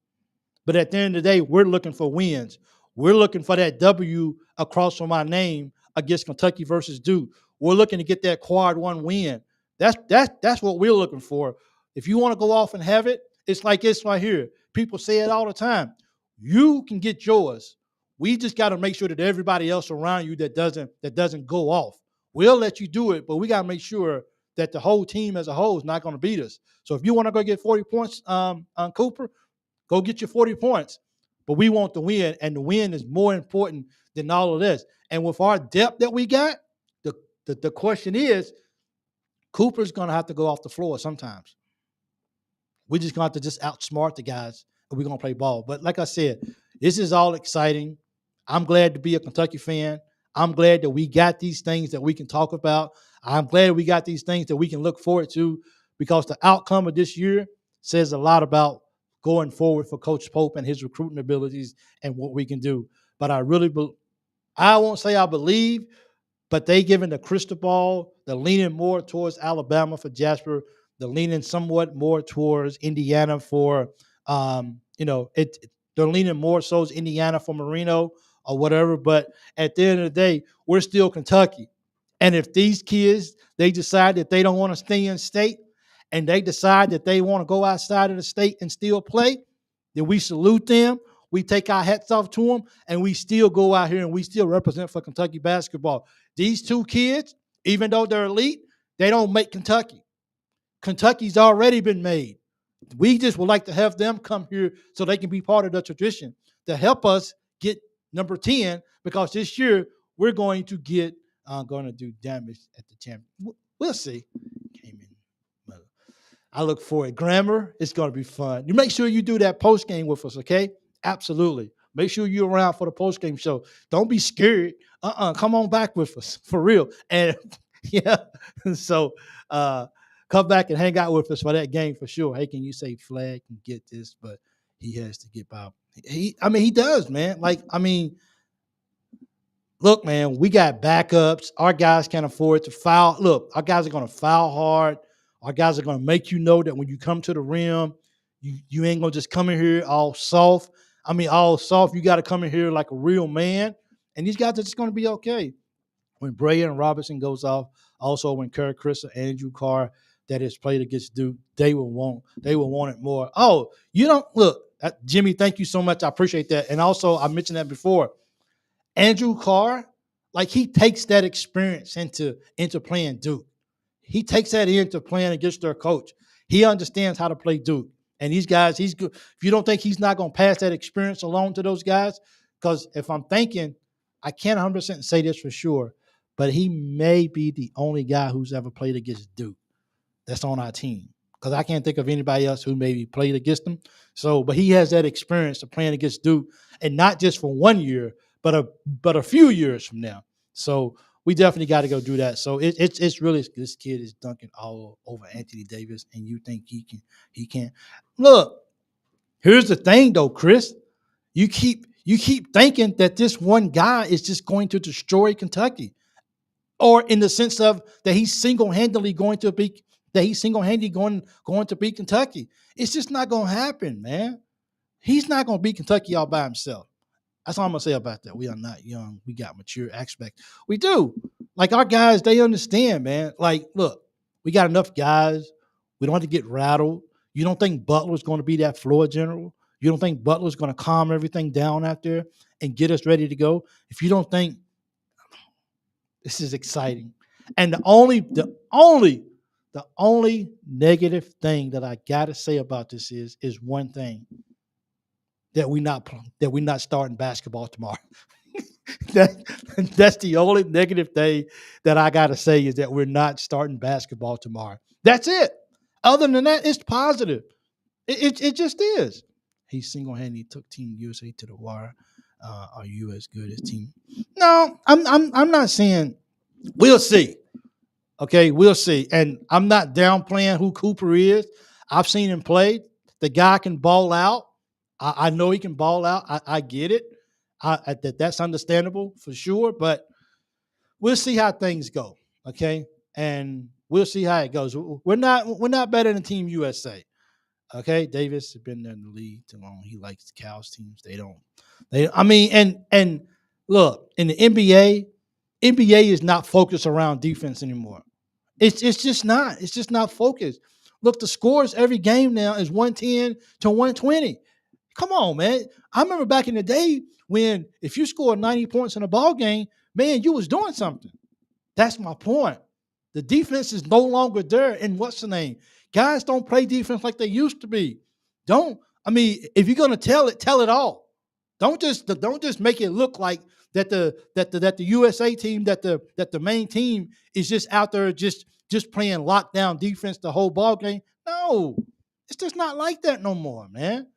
But at the end of the day, we're looking for wins. We're looking for that W across from our name against Kentucky versus Duke. We're looking to get that quad one win. That's what we're looking for. If you want to go off and have it, it's like this right here. People say it all the time. You can get yours. We just got to make sure that everybody else around you that doesn't go off. We'll let you do it, but we got to make sure that the whole team as a whole is not going to beat us. So if you want to go get 40 points on Cooper, Go get your 40 points. But we want the win, and the win is more important than all of this. And with our depth that we got, the question is, Cooper's going to have to go off the floor sometimes. We're just going to have to just outsmart the guys, and we're going to play ball. But like I said, this is all exciting. I'm glad to be a Kentucky fan. I'm glad that we got these things that we can talk about. I'm glad we got these things that we can look forward to, because the outcome of this year says a lot about going forward for Coach Pope and his recruiting abilities and what we can do. But I won't say I believe, but they giving the crystal ball, they're leaning more towards Alabama for Jasper. They're leaning somewhat more towards Indiana for, they're leaning more so as Indiana for Marino or whatever. But at the end of the day, we're still Kentucky. And if these kids, they decide that they don't want to stay in state and they decide that they want to go outside of the state and still play, then we salute them. We take our hats off to them, and we still go out here and we still represent for Kentucky basketball. These two kids, even though they're elite, they don't make Kentucky. Kentucky's already been made. We just would like to have them come here so they can be part of the tradition to help us get number 10, because this year we're going to do damage at the champion. We'll see. I look for it. Grammar, it's going to be fun. You make sure you do that post game with us, okay? Absolutely. Make sure you're around for the post game show. Don't be scared. Come on back with us for real. And yeah, so come back and hang out with us for that game for sure. Hey, can you say Flag can get this, but he has to get by. He does, man. Look, man, we got backups. Our guys can't afford to foul. Look, our guys are going to foul hard. Our guys are going to make you know that when you come to the rim, you ain't going to just come in here all soft. All soft. You got to come in here like a real man. And these guys are just going to be okay. When Braden Robinson goes off, also when Kerr Kriss, Andrew Carr, that has played against Duke, they will want it more. Oh, Jimmy, thank you so much. I appreciate that. And also, I mentioned that before. Andrew Carr, he takes that experience into playing Duke. He takes that into playing against their coach. He understands how to play Duke. And these guys, he's good. If you don't think he's not going to pass that experience along to those guys, because if I'm thinking, I can't 100% say this for sure, but he may be the only guy who's ever played against Duke that's on our team, because I can't think of anybody else who maybe played against them. But he has that experience of playing against Duke, and not just for 1 year, but a few years from now. So we definitely got to go do that. So it's really, this kid is dunking all over Anthony Davis, and you think he can't. Look, here's the thing though, Chris. You keep thinking that this one guy is just going to destroy Kentucky, or in the sense of that he's single-handedly going to beat Kentucky. It's just not going to happen, man. He's not going to beat Kentucky all by himself. That's all I'm going to say about that. We are not young. We got mature aspects. We do. Our guys, they understand, man. Look, we got enough guys. We don't have to get rattled. You don't think Butler's going to be that floor general? You don't think Butler's going to calm everything down out there and get us ready to go? If you don't think, this is exciting. And the only negative thing that I got to say about this is one thing. That we're not starting basketball tomorrow. That's the only negative thing that I got to say, is that we're not starting basketball tomorrow. That's it. Other than that, it's positive. It just is. He single-handedly took Team USA to the wire. Are you as good as Team? No, I'm not saying. We'll see. Okay, we'll see. And I'm not downplaying who Cooper is. I've seen him play. The guy can ball out. I know he can ball out. I get it. That's understandable for sure. But we'll see how things go. Okay, and we'll see how it goes. We're not better than Team USA. Okay, Davis has been there in the league too long. He likes the Cavs teams. And look, in the NBA is not focused around defense anymore. It's just not. It's just not focused. Look, the scores every game now is 110 to 120. Come on, man. I remember back in the day when if you scored 90 points in a ball game, man, you was doing something. That's my point. The defense is no longer there. And what's the name? Guys don't play defense like they used to be. I mean, if you're gonna tell it all. Don't just make it look like that the USA team, that the main team is just out there just playing lockdown defense the whole ball game. No, it's just not like that no more, man.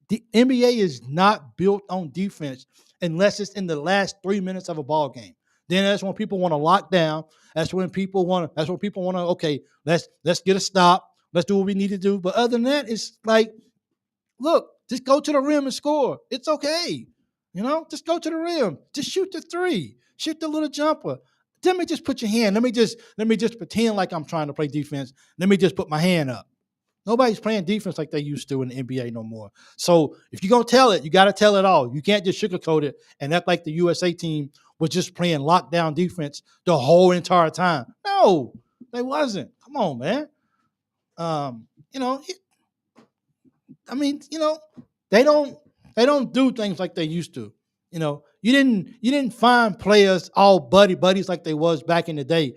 The NBA is not built on defense unless it's in the last 3 minutes of a ball game. Then that's when people want to lock down. That's when people want to. That's when people want to. Okay, let's get a stop. Let's do what we need to do. But other than that, it's like, look, just go to the rim and score. It's okay. Just go to the rim. Just shoot the three. Shoot the little jumper. Let me just put your hand. Let me just pretend like I'm trying to play defense. Let me just put my hand up. Nobody's playing defense like they used to in the NBA no more. So if you're gonna tell it, you got to tell it all. You can't just sugarcoat it and act like the USA team was just playing lockdown defense the whole entire time. No, they wasn't. Come on, man. You know, I mean, they don't do things like they used to. You didn't find players all buddies like they was back in the day,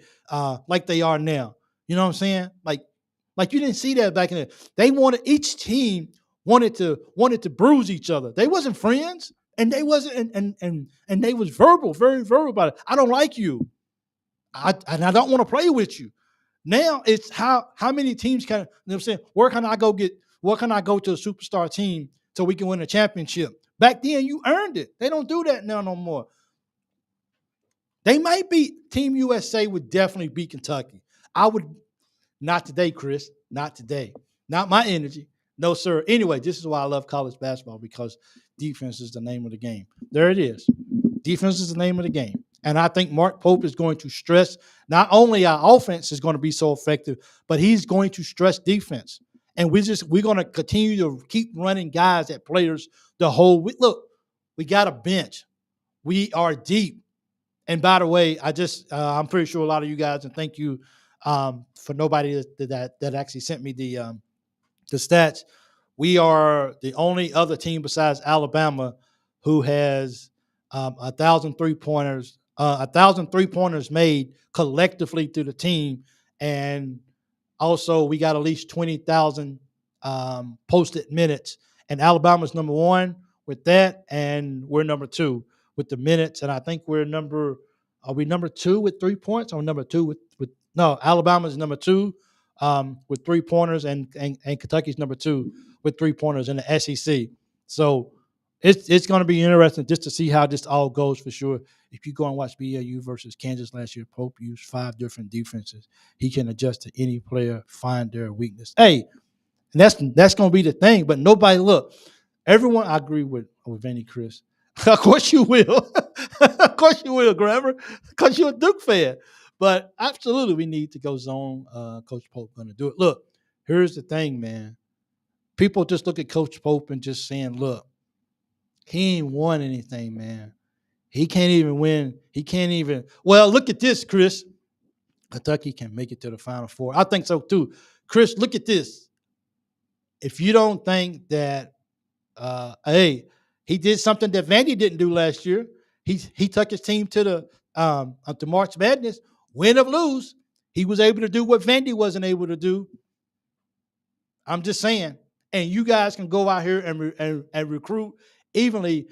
like they are now. You know what I'm saying? Like you didn't see that back in the. Each team wanted to bruise each other. They wasn't friends, and they wasn't and they was very verbal about it. I don't like you. I don't want to play with you. Now it's how many teams can, what I'm saying, where can I go to a superstar team so we can win a championship? Back then you earned it. They don't do that now no more. They might beat Team USA would definitely beat Kentucky. I would not today, Chris. Not today. Not my energy. No, sir. Anyway, this is why I love college basketball, because defense is the name of the game. There it is. Defense is the name of the game. And I think Mark Pope is going to stress not only our offense is going to be so effective, but he's going to stress defense. And we're going to continue to keep running guys at players the whole week. Look, we got a bench. We are deep. And by the way, I'm pretty sure a lot of you guys, and thank you for nobody that actually sent me the stats. We are the only other team besides Alabama who has 1,000 3-pointers, 1,000 3-pointers made collectively through the team, and also we got at least 20,000 posted minutes. And Alabama's number one with that, and we're number two with the minutes. And I think are we number two with 3 points, or number two with no, Alabama's number two with 3-pointers, and Kentucky's number two with 3-pointers in the SEC. So it's going to be interesting just to see how this all goes for sure. If you go and watch BYU versus Kansas last year, Pope used 5 different defenses. He can adjust to any player, find their weakness. Hey, and that's going to be the thing. But nobody, look, everyone, I agree with Vanny Chris. Of course you will. Of course you will, Grammar, because you're a Duke fan. But absolutely, we need to go zone. Coach Pope going to do it. Look, here's the thing, man. People just look at Coach Pope and just saying, look, he ain't won anything, man. He can't even win. Well, look at this, Chris. Kentucky can make it to the Final Four. I think so, too. Chris, look at this. If you don't think that, hey, he did something that Vandy didn't do last year. He took his team to March Madness. Win or lose, he was able to do what Vandy wasn't able to do. I'm just saying. And you guys can go out here and recruit evenly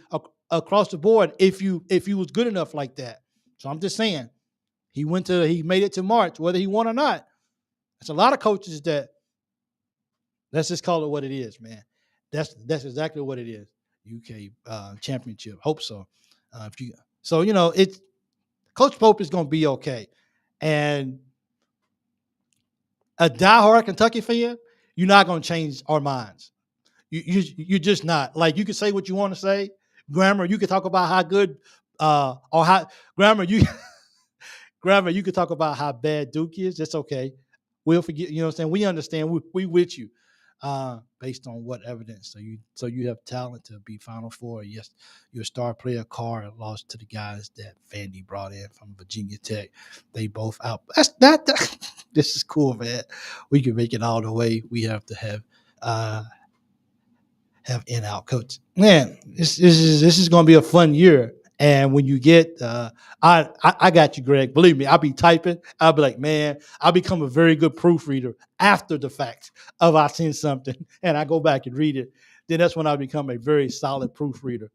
across the board if you was good enough like that. So I'm just saying, he made it to March, whether he won or not. There's a lot of coaches that, let's just call it what it is, man. That's exactly what it is. UK championship. Hope so. It's Coach Pope is going to be okay. And a diehard Kentucky fan, you're not going to change our minds. You're just not. Like, you can say what you want to say. Grammar, you can talk about how good or how Grammar, you can talk about how bad Duke is. That's okay. We'll forget, you know what I'm saying? We understand. We with you. Based on what evidence? So you have talent to be Final Four. Yes, your star player Carr lost to the guys that Vandy brought in from Virginia Tech. They both out. This is cool, man. We can make it all the way. We have to have in-out coach. Man, this is going to be a fun year. And when you get, I got you, Greg. Believe me, I'll be typing. I'll be like, man, I'll become a very good proofreader after the fact of I seen something and I go back and read it then that's when I become a very solid proofreader.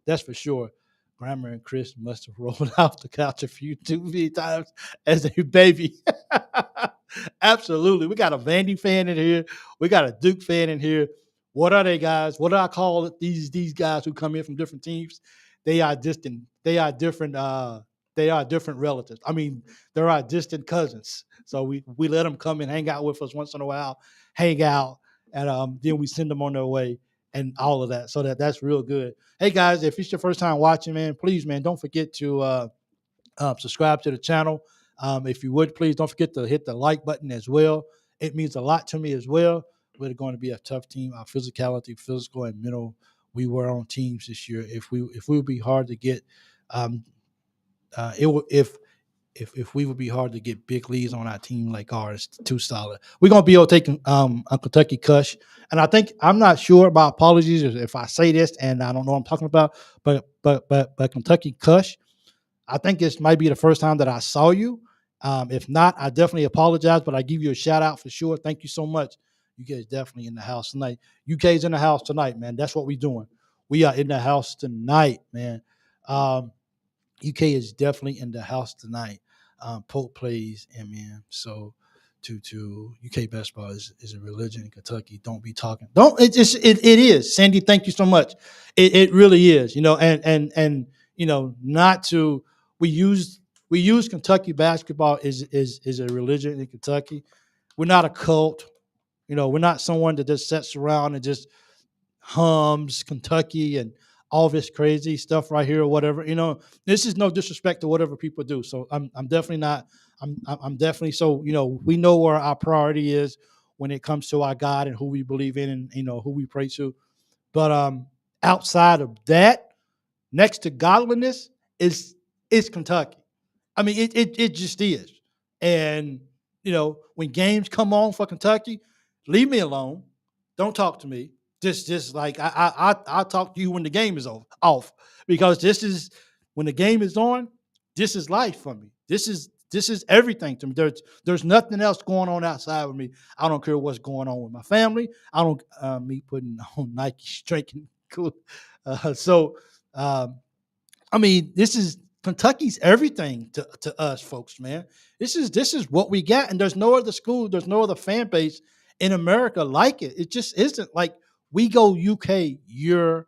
That's for sure. Grandma and Chris must have rolled off the couch a few too many times as a baby. Absolutely. We got a Vandy fan in here. We got a Duke fan in here. What are they, guys? What do I call it? These guys who come in from different teams? They are distant. They are different. They are different relatives. I mean, they're our distant cousins. So we let them come and hang out with us once in a while, hang out, and then we send them on their way and all of that. So that's real good. Hey guys, if it's your first time watching, man, please, man, don't forget to subscribe to the channel. If you would, please don't forget to hit the like button as well. It means a lot to me as well. We're going to be a tough team. Our physicality, physical and mental, we were on teams this year. If we would be hard to get, it would if we would be hard to get big leads on our team like ours, too solid. We're gonna be able to take Kentucky Kush, and I think I'm not sure about apologies if I say this and I don't know what I'm talking about, but Kentucky Kush, I think this might be the first time that I saw you. If not, I definitely apologize, but I give you a shout out for sure. Thank you so much. You guys definitely in the house tonight. UK's in the house tonight, man. That's what we're doing. We are in the house tonight, man. UK is definitely in the house tonight. Pope plays, and man, so to UK basketball is a religion in Kentucky. Don't be talking. Don't it is. Sandy, thank you so much. It really is, and not to we use Kentucky basketball is a religion in Kentucky. We're not a cult. We're not someone that just sits around and just hums Kentucky and all this crazy stuff right here or whatever. This is no disrespect to whatever people do. So I'm definitely not. I'm definitely so. We know where our priority is when it comes to our God and who we believe in and who we pray to. But outside of that, next to godliness is Kentucky. I mean, it just is. And when games come on for Kentucky, leave me alone. Don't talk to me. Just like I talk to you when the game is off, because this is when the game is on. This is life for me. This is everything to me. There's nothing else going on outside with me. I don't care what's going on with my family. I don't me putting on Nike, drinking cool. I mean, this is Kentucky's everything to us folks, man. This is what we got, and there's no other school, there's no other fan base in America like it. It just isn't. Like, we go UK year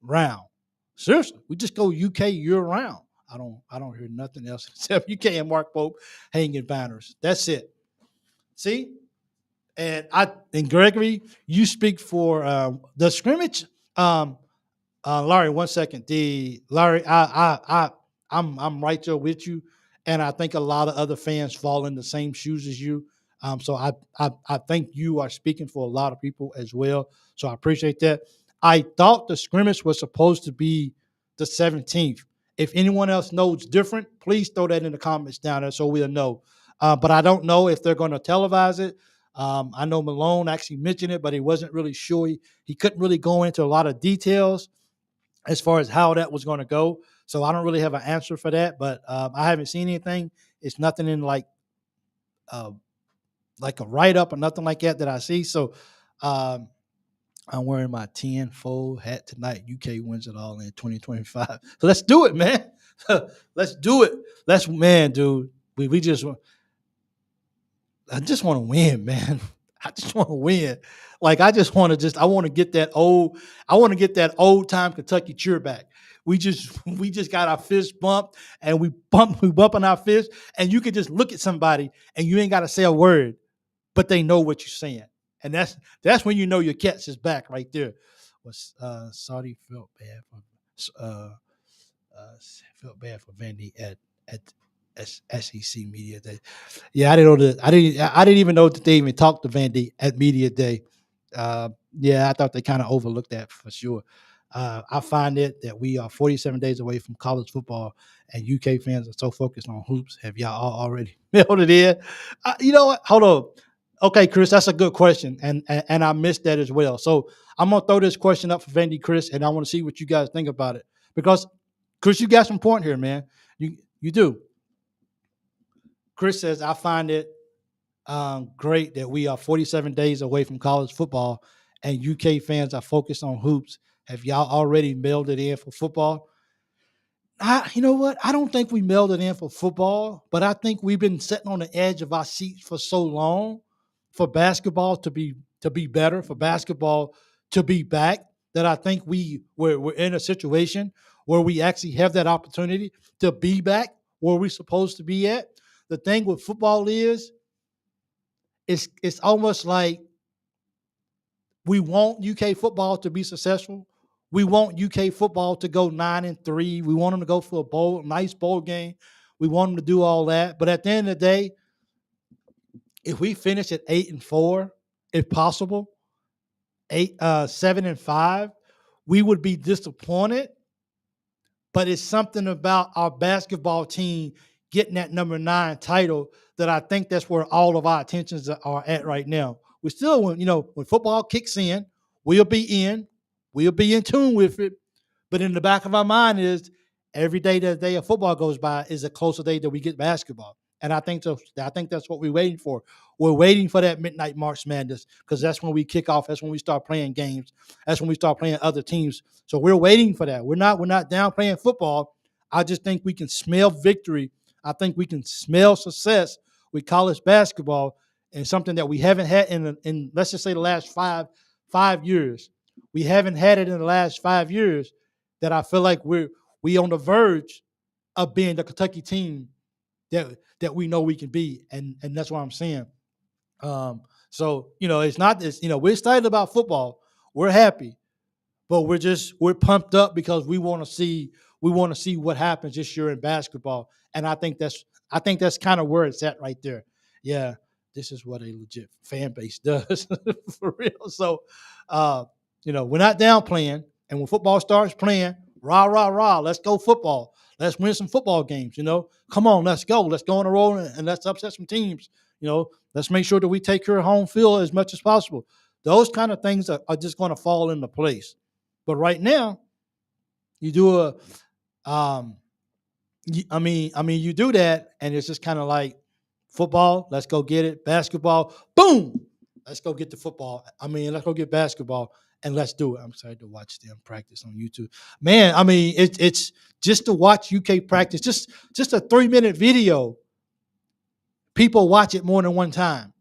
round. Seriously, we just go UK year round. I don't hear nothing else except UK and Mark Pope hanging banners. That's it. See, and Gregory, you speak for the scrimmage. Larry, 1 second. Larry, I'm right there with you, and I think a lot of other fans fall in the same shoes as you. So I think you are speaking for a lot of people as well. So I appreciate that. I thought the scrimmage was supposed to be the 17th. If anyone else knows different, please throw that in the comments down there so we'll know. But I don't know if they're going to televise it. I know Malone actually mentioned it, but he wasn't really sure. He couldn't really go into a lot of details as far as how that was going to go. So I don't really have an answer for that, but I haven't seen anything. It's nothing in like a write-up or nothing like that I see. So I'm wearing my 10-fold hat tonight. UK wins it all in 2025. So let's do it, man. Let's do it. Man, dude. We just I just want to win, man. I just want to win. Like, I want to get that old time Kentucky cheer back. We just got our fist bumped, and we bumping our fist, and you can just look at somebody and you ain't got to say a word, but they know what you're saying. And that's when you know your cats is back right there. Saudi felt bad for Vandy at SEC Media Day. Yeah, I didn't know that. I didn't even know that they even talked to Vandy at Media Day. Yeah, I thought they kind of overlooked that for sure. I find it that we are 47 days away from college football, and UK fans are so focused on hoops. Have y'all already mailed it in? You know what? Hold on. Okay, Chris, that's a good question, and I missed that as well. So I'm gonna throw this question up for Vandy, Chris, and I want to see what you guys think about it, because Chris, you got some point here, man. You do. Chris says, I find it great that we are 47 days away from college football, and UK fans are focused on hoops, have y'all already mailed it in for football? You know what? I don't think we mailed it in for football, but I think we've been sitting on the edge of our seats for so long for basketball to be better, for basketball to be back, that I think we're in a situation where we actually have that opportunity to be back where we're supposed to be at. The thing with football is it's almost like we want UK football to be successful. We want UK football to go 9-3. We want them to go for nice bowl game. We want them to do all that. But at the end of the day, if we finish at 8-4, if possible, 7-5, we would be disappointed. But it's something about our basketball team getting that number 9 title that I think that's where all of our attentions are at right now. We still, when football kicks in, we'll be in. We'll be in tune with it. But in the back of our mind is every day that day of football goes by is a closer day that we get basketball. And I think so. I think that's what we're waiting for. We're waiting for that midnight March Madness because that's when we kick off. That's when we start playing games. That's when we start playing other teams. So we're waiting for that. We're not down playing football. I just think we can smell victory. I think we can smell success with college basketball, and something that we haven't had in let's just say the last five years. We haven't had it in the last 5 years that I feel like we on the verge of being the Kentucky team that we know we can be, and that's what I'm saying. So it's not this. We're excited about football. We're happy, but we're pumped up because we want to see what happens this year in basketball, and I think that's kind of where it's at right there. Yeah, this is what a legit fan base does for real. So, we're not downplaying, and when football starts playing, rah rah rah, let's go football. Let's win some football games. Come on, let's go. Let's go on a roll and let's upset some teams. Let's make sure that we take care of home field as much as possible. Those kind of things are just going to fall into place. But right now, you do you do that, and it's just kind of like football. Let's go get it. Basketball, boom. Let's go get the football. Let's go get basketball, and let's do it. I'm excited to watch them practice on YouTube, man. It's just to watch UK practice. Just a 3-minute video. People watch it more than one time.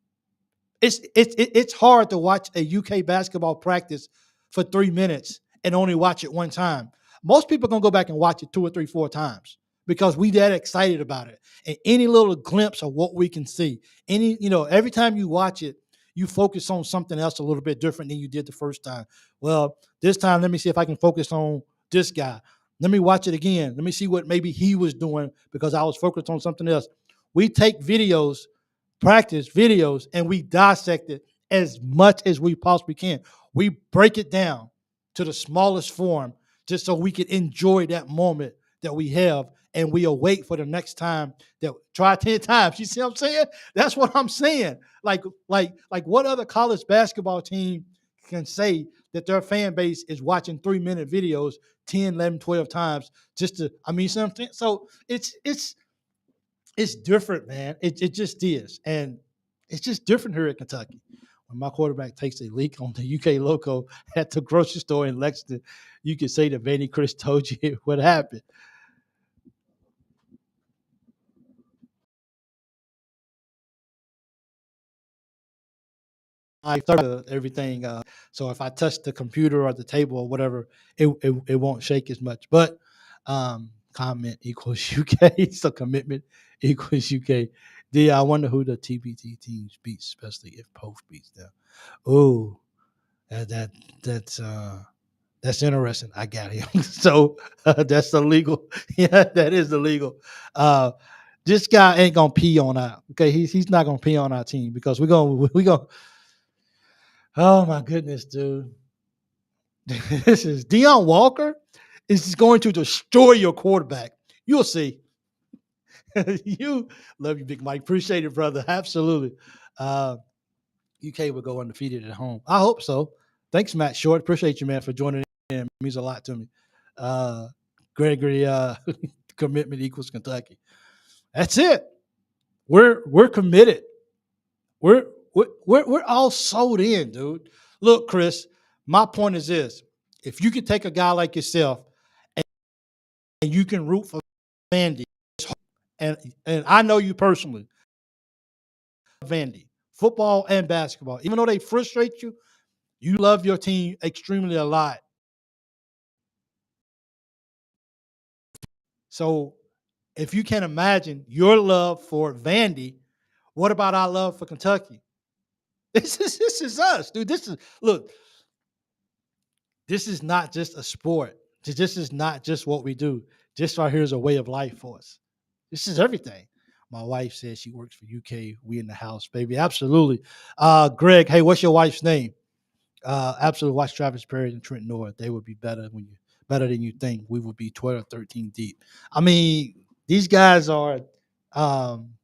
It's hard to watch a UK basketball practice for 3 minutes and only watch it one time. Most people are gonna go back and watch it 2 or 3, 4 times because we that excited about it. And any little glimpse of what we can see, every time you watch it, you focus on something else a little bit different than you did the first time. Well, this time, let me see if I can focus on this guy. Let me watch it again. Let me see what maybe he was doing because I was focused on something else. We take practice videos, and we dissect it as much as we possibly can. We break it down to the smallest form just so we can enjoy that moment that we have, and we await for the next time that try 10 times. You see what I'm saying? That's what I'm saying. Like what other college basketball team can say that their fan base is watching 3-minute videos 10, 11, 12 times just to, something. So it's different, man. It just is. And it's just different here at Kentucky. When my quarterback takes a leak on the UK logo at the grocery store in Lexington, you can say that Vanny Chris told you what happened. I start everything. So if I touch the computer or the table or whatever, it won't shake as much. But comment equals UK. So commitment equals UK. I wonder who the TBT teams beats, especially if Pope beats them. Oh, that's interesting. I got him. So that's illegal. Yeah, that is illegal. This guy ain't gonna pee on our. Okay, he's not gonna pee on our team because we're gonna. Oh my goodness, dude. This is Deion Walker is going to destroy your quarterback. You'll see. You love you, Big Mike. Appreciate it, brother. Absolutely. UK will go undefeated at home. I hope so. Thanks, Matt Short. Appreciate you, man, for joining in. It means a lot to me. Gregory, commitment equals Kentucky. That's it. We're committed. We're all sold in, dude. Look, Chris, my point is this. If you could take a guy like yourself and you can root for Vandy, and I know you personally, Vandy, football and basketball, even though they frustrate you, you love your team extremely a lot. So if you can imagine your love for Vandy, what about our love for Kentucky? This is us, dude. This is look. This is not just a sport. This is not just what we do. This right here is a way of life for us. This is everything. My wife says she works for UK. We in the house, baby. Absolutely. Greg, hey, what's your wife's name? Absolutely. Watch Travis Perry and Trent North. They would be better than you think. We would be 12 or 13 deep. I mean, these guys are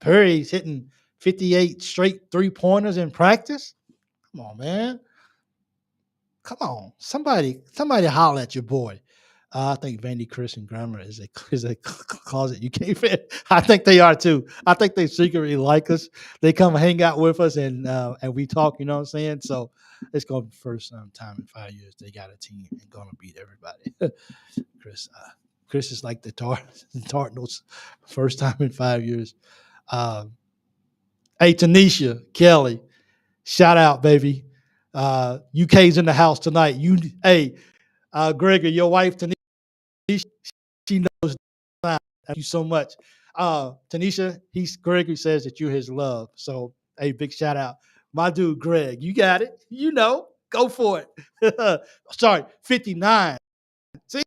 Perry's hitting 58 straight 3-pointers in practice. Come on, man. Come on, somebody holler at your boy. I think Vandy, Chris, and Grammar is a closet you can't fit. I think they are too. I think they secretly like us. They come hang out with us and we talk. You know what I'm saying? So it's gonna be the first time in 5 years they got a team and gonna beat everybody. Chris, Chris is like the Cardinals, first time in 5 years. Hey, Tanisha Kelly, shout out, baby. UK's in the house tonight. Hey, Gregory, your wife Tanisha, she knows. Thank you so much, Tanisha. Gregory says that you're his love. So, hey, big shout out, my dude, Greg. You got it. You know, go for it. Sorry, 59. See,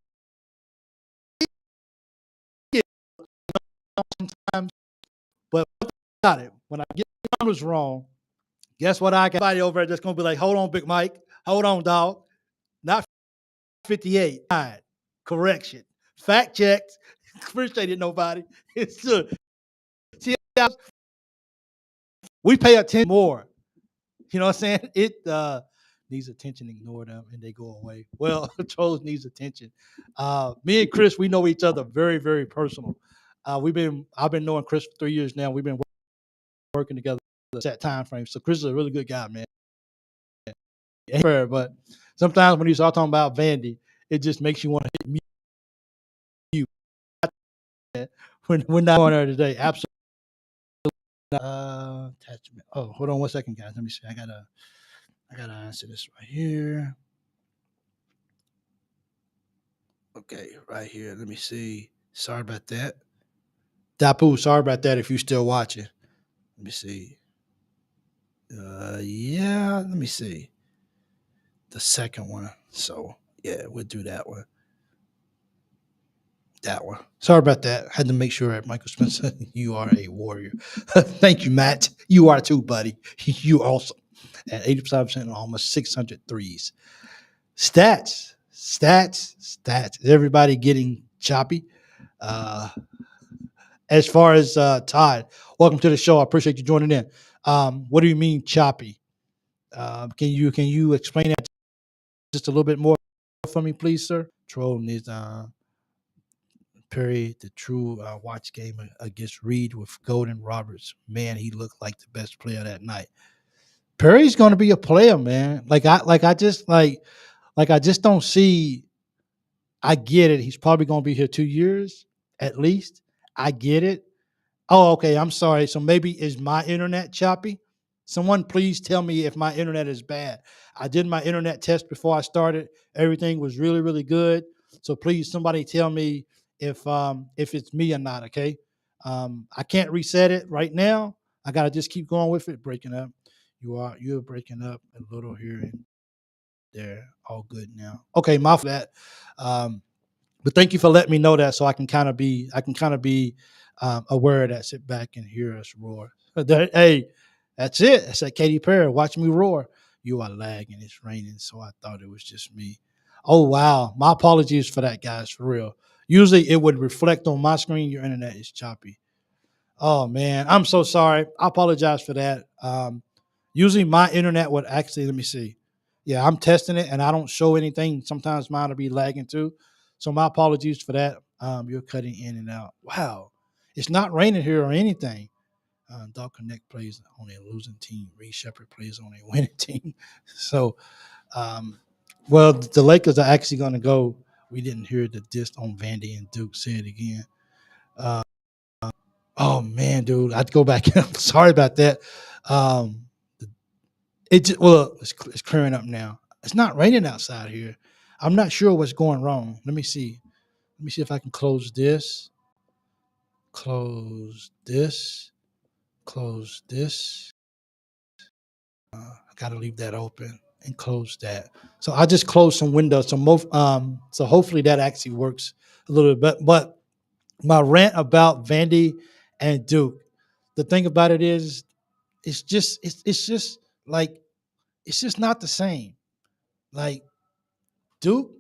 sometimes, but I got it. When I get the numbers wrong, guess what? I got somebody over there that's gonna be like, "Hold on, Big Mike. Hold on, dog. Not 58. All right. Correction. Fact checked. Appreciate it, nobody. It's good. See, we pay attention more. You know what I'm saying? It needs attention, ignore them, and they go away. Well, trolls needs attention. Me and Chris, we know each other very, very personal. I've been knowing Chris for 3 years now. We've been working together that time frame. So Chris is a really good guy, man. But sometimes when you start talking about Vandy, it just makes you want to hit mute. We're not on there today. Absolutely. Attachment. Oh, hold on 1 second, guys. Let me see. I gotta answer this right here. Okay, right here. Let me see. Sorry about that. Dapu, sorry about that if you're still watching. Let me see. Yeah, let me see. The second one. So yeah, we'll do that one. That one. Sorry about that. Had to make sure, Michael Spencer, you are a warrior. Thank you, Matt. You are too, buddy. You awesome. At 85% almost 600 threes. Stats. Is everybody getting choppy? As far as Todd, welcome to the show. I appreciate you joining in. What do you mean choppy? Can you explain that just a little bit more for me, please, sir? Troll needs Perry, the true watch game against Reed with Golden Roberts. Man, he looked like the best player that night. Perry's going to be a player, man. I just don't see. I get it. He's probably going to be here 2 years at least. I get it. Oh, okay. I'm sorry. So maybe is my internet choppy? Someone please tell me if my internet is bad. I did my internet test before I started. Everything was really, really good. So please, somebody tell me if it's me or not. Okay. I can't reset it right now. I gotta just keep going with it. Breaking up. You're breaking up a little here and there. All good now. Okay, my for that. Um, but thank you for letting me know that, so I can kind of be aware of that. Sit back and hear us roar. Hey, that's it. That's that Katy Perry. Watch me roar. You are lagging. It's raining, so I thought it was just me. Oh wow, my apologies for that, guys. For real. Usually it would reflect on my screen. Your internet is choppy. Oh man, I'm so sorry. I apologize for that. Usually my internet would actually, let me see. Yeah, I'm testing it and I don't show anything. Sometimes mine will be lagging too. So my apologies for that. You're cutting in and out. Wow. It's not raining here or anything. Dog Connect plays on a losing team. Reed Shepherd plays on a winning team. So, um, well, the Lakers are actually going to go. We didn't hear the diss on Vandy and Duke. Say it again. Uh, oh man, dude, I'd go back. I'm sorry about that. Um, it's clearing up now. It's not raining outside here. I'm not sure what's going wrong. Let me see. Let me see if I can close this. Close this. Close this. I got to leave that open and close that. So I just closed some windows. So hopefully that actually works a little bit. But my rant about Vandy and Duke, the thing about it is, it's just like it's just not the same. Like Duke,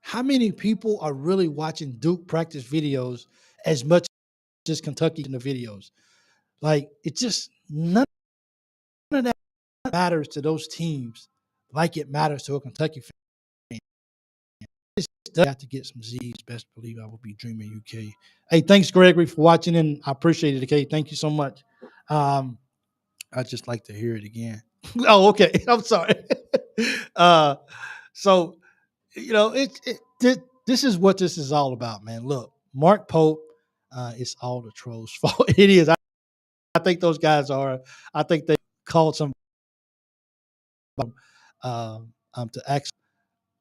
how many people are really watching Duke practice videos as much as Kentucky in the videos? Like it's just none of that matters to those teams like it matters to a Kentucky fan. It's got to get some Z's. Best believe I will be dreaming UK. Hey, thanks Gregory for watching, and I appreciate it. Okay, thank you so much. I'd just like to hear it again. Oh, okay. I'm sorry. uh, so this is what this is all about, man. Look, Mark Pope, it's all the trolls' fault. It is. I think those guys are. I think they called some to actually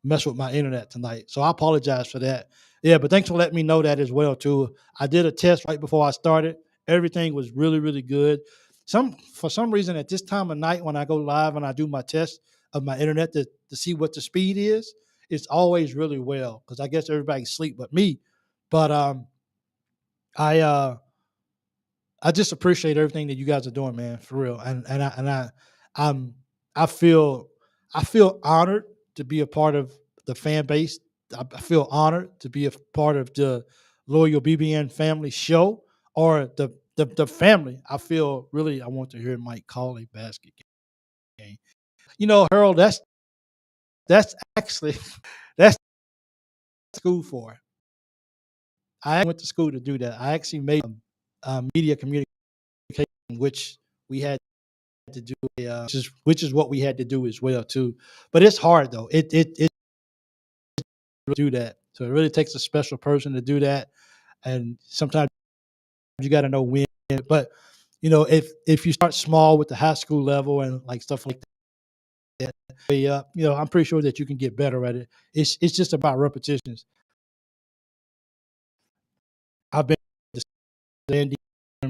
mess with my internet tonight. So I apologize for that. Yeah, but thanks for letting me know that as well too. I did a test right before I started. Everything was really, really good. For some reason at this time of night when I go live and I do my test of my internet to see what the speed is, it's always really well because I guess everybody's asleep but me. But I I just appreciate everything that you guys are doing, man, for real. I'm I feel I feel honored to be a part of the fan base. I feel honored to be a part of the Loyal BBN Family Show or the family. I feel really I want to hear Mike call a basket game. Harold, that's actually that's school for. I went to school to do that. I actually made media communication, which we had to do, which is what we had to do as well too. But it's hard though. It do that. So it really takes a special person to do that. And sometimes you got to know when. But if you start small with the high school level and like stuff like that, I'm pretty sure that you can get better at it. It's just about repetitions. I've been to Sandy,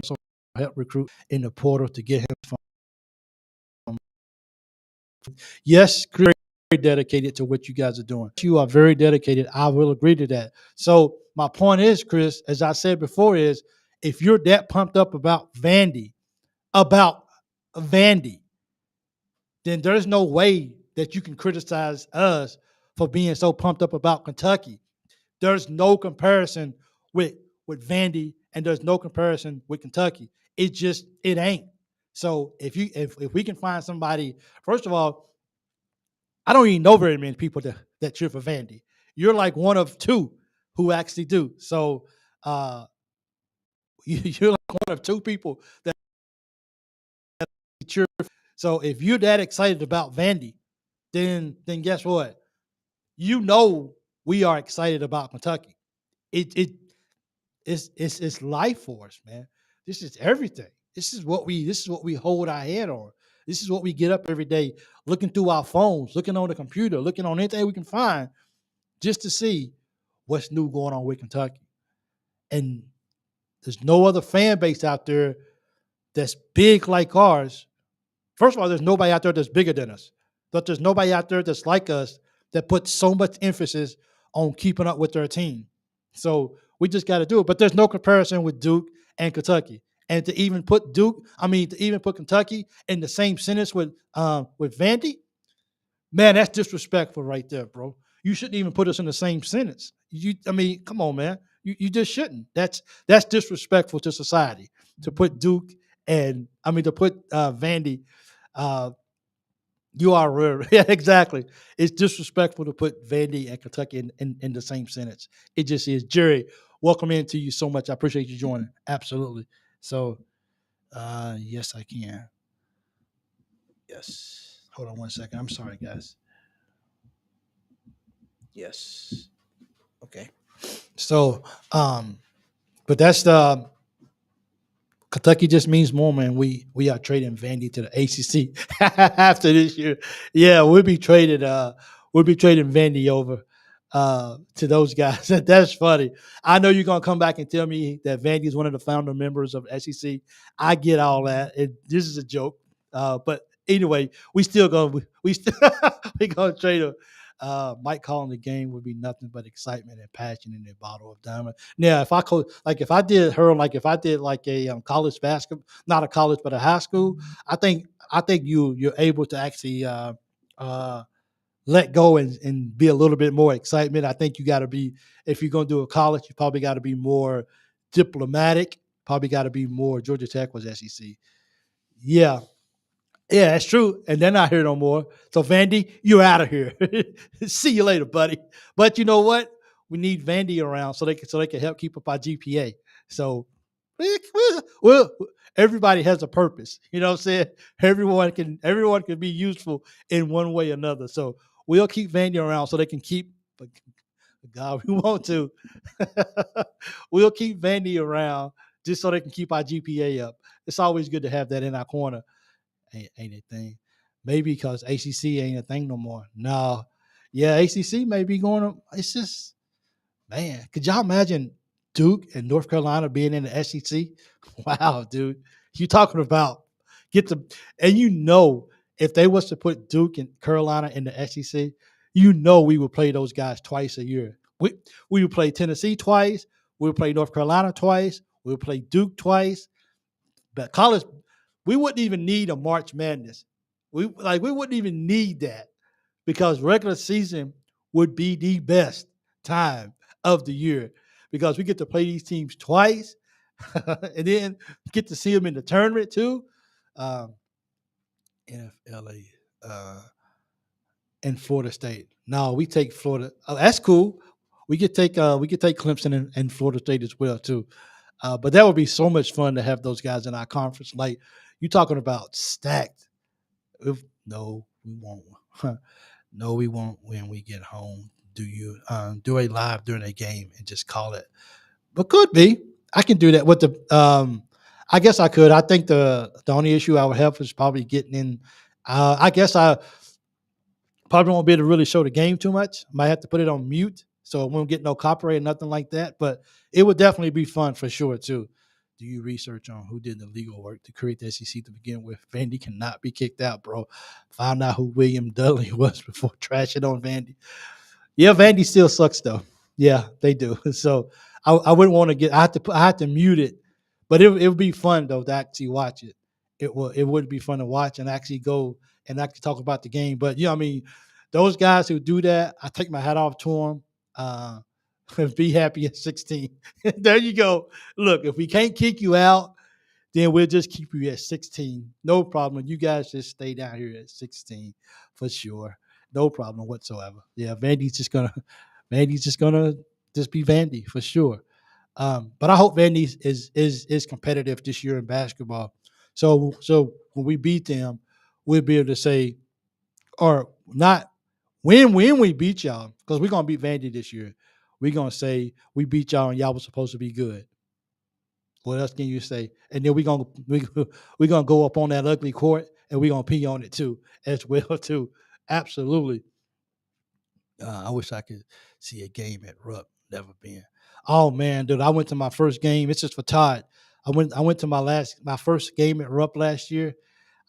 so help recruit in the portal to get him from. Yes, very dedicated to what you guys are doing. You are very dedicated. I will agree to that. So my point is, Chris, as I said before, is if you're that pumped up about Vandy, then there's no way that you can criticize us for being so pumped up about Kentucky. There's no comparison with Vandy, and there's no comparison with Kentucky. It ain't. So if we can find somebody, first of all, I don't even know very many people that cheer for Vandy. You're like one of two who actually do. So uh, you're like one of two people that cheer. So if you're that excited about Vandy, then guess what? We are excited about Kentucky. It it's life for us, man. This is everything. This is what we hold our head on. This is what we get up every day looking through our phones, looking on the computer, looking on anything we can find just to see what's new going on with Kentucky. And there's no other fan base out there that's big like ours. First of all, there's nobody out there that's bigger than us. But there's nobody out there that's like us that puts so much emphasis on keeping up with their team. So we just got to do it. But there's no comparison with Duke and Kentucky. And to even put Kentucky in the same sentence with Vandy, man, that's disrespectful right there, bro. You shouldn't even put us in the same sentence. Come on, man. You just shouldn't. That's disrespectful to society to put Duke to put Vandy. Uh, you are rare. Yeah, exactly. It's disrespectful to put Vandy and Kentucky in the same sentence. It just is. Jerry, welcome in to you so much. I appreciate you joining. Absolutely. So Yes, I can. Yes. Hold on one second. I'm sorry, guys. Yes. Okay. So, but that's the Kentucky just means more, man. We are trading Vandy to the ACC after this year. Yeah, we'll be trading Vandy over to those guys. That's funny. I know you're gonna come back and tell me that Vandy is one of the founder members of SEC. I get all that. This is a joke, but anyway, we still we gonna trade a. Mike calling the game would be nothing but excitement and passion in a bottle of diamond. Now, if I did her if I did like a college basketball, not a college but a high school, I think you're able to actually uh, let go and be a little bit more excitement. I think you got to be if you're gonna do a college, you probably got to be more diplomatic. Probably got to be more. Georgia Tech was SEC. Yeah, yeah, that's true. And they're not here no more. So Vandy, you're out of here. See you later, buddy. But you know what? We need Vandy around so they can help keep up our GPA. So well, everybody has a purpose. You know what I'm saying? Everyone can be useful in one way or another. So we'll keep Vandy around so they can keep but God, we want to. We'll keep Vandy around just so they can keep our GPA up. It's always good to have that in our corner ain't a thing. Maybe because ACC ain't a thing no more. No, yeah, ACC may be going to. It's just man. Could y'all imagine Duke and North Carolina being in the SEC? Wow, dude, you talking about get the and if they was to put Duke and Carolina in the SEC, we would play those guys twice a year. We would play Tennessee twice. We would play North Carolina twice. We would play Duke twice. But college, we wouldn't even need a March Madness. We wouldn't even need that because regular season would be the best time of the year because we get to play these teams twice and then get to see them in the tournament too. Um, NFLA and Florida State. No, we take Florida. Oh, that's cool. We could take Clemson and Florida State as well too. But that would be so much fun to have those guys in our conference. Like you talking about stacked. No, we won't. No, we won't when we get home. Do a live during a game and just call it? But could be. I can do that with the. I guess I could. I think the only issue I would have is probably getting in. I guess I probably won't be able to really show the game too much. Might have to put it on mute so it won't get no copyright, nothing like that. But it would definitely be fun for sure too. Do you research on who did the legal work to create the SEC to begin with? Vandy cannot be kicked out, bro. Found out who William Dudley was before trashing on Vandy. Yeah, Vandy still sucks though. Yeah, they do. So I wouldn't want to get. I had to mute it, but it would be fun though to actually watch it. It would be fun to watch and actually go and actually talk about the game. But I mean, those guys who do that, I take my hat off to them. Uh, be happy at 16. There you go. Look, if we can't kick you out, then we'll just keep you at 16. No problem. You guys just stay down here at 16 for sure. No problem whatsoever. Yeah, Vandy's just gonna just be Vandy for sure. But I hope Vandy is competitive this year in basketball. So when we beat them, we'll be able to say, or not when we beat y'all, because we're gonna beat Vandy this year. We're gonna say we beat y'all and y'all was supposed to be good. What else can you say? And then we gonna go up on that ugly court and we're gonna pee on it too, as well too. Absolutely. I wish I could see a game at Rupp. Never been. Oh man, dude! I went to my first game. It's just for Todd. I went to my first game at Rupp last year.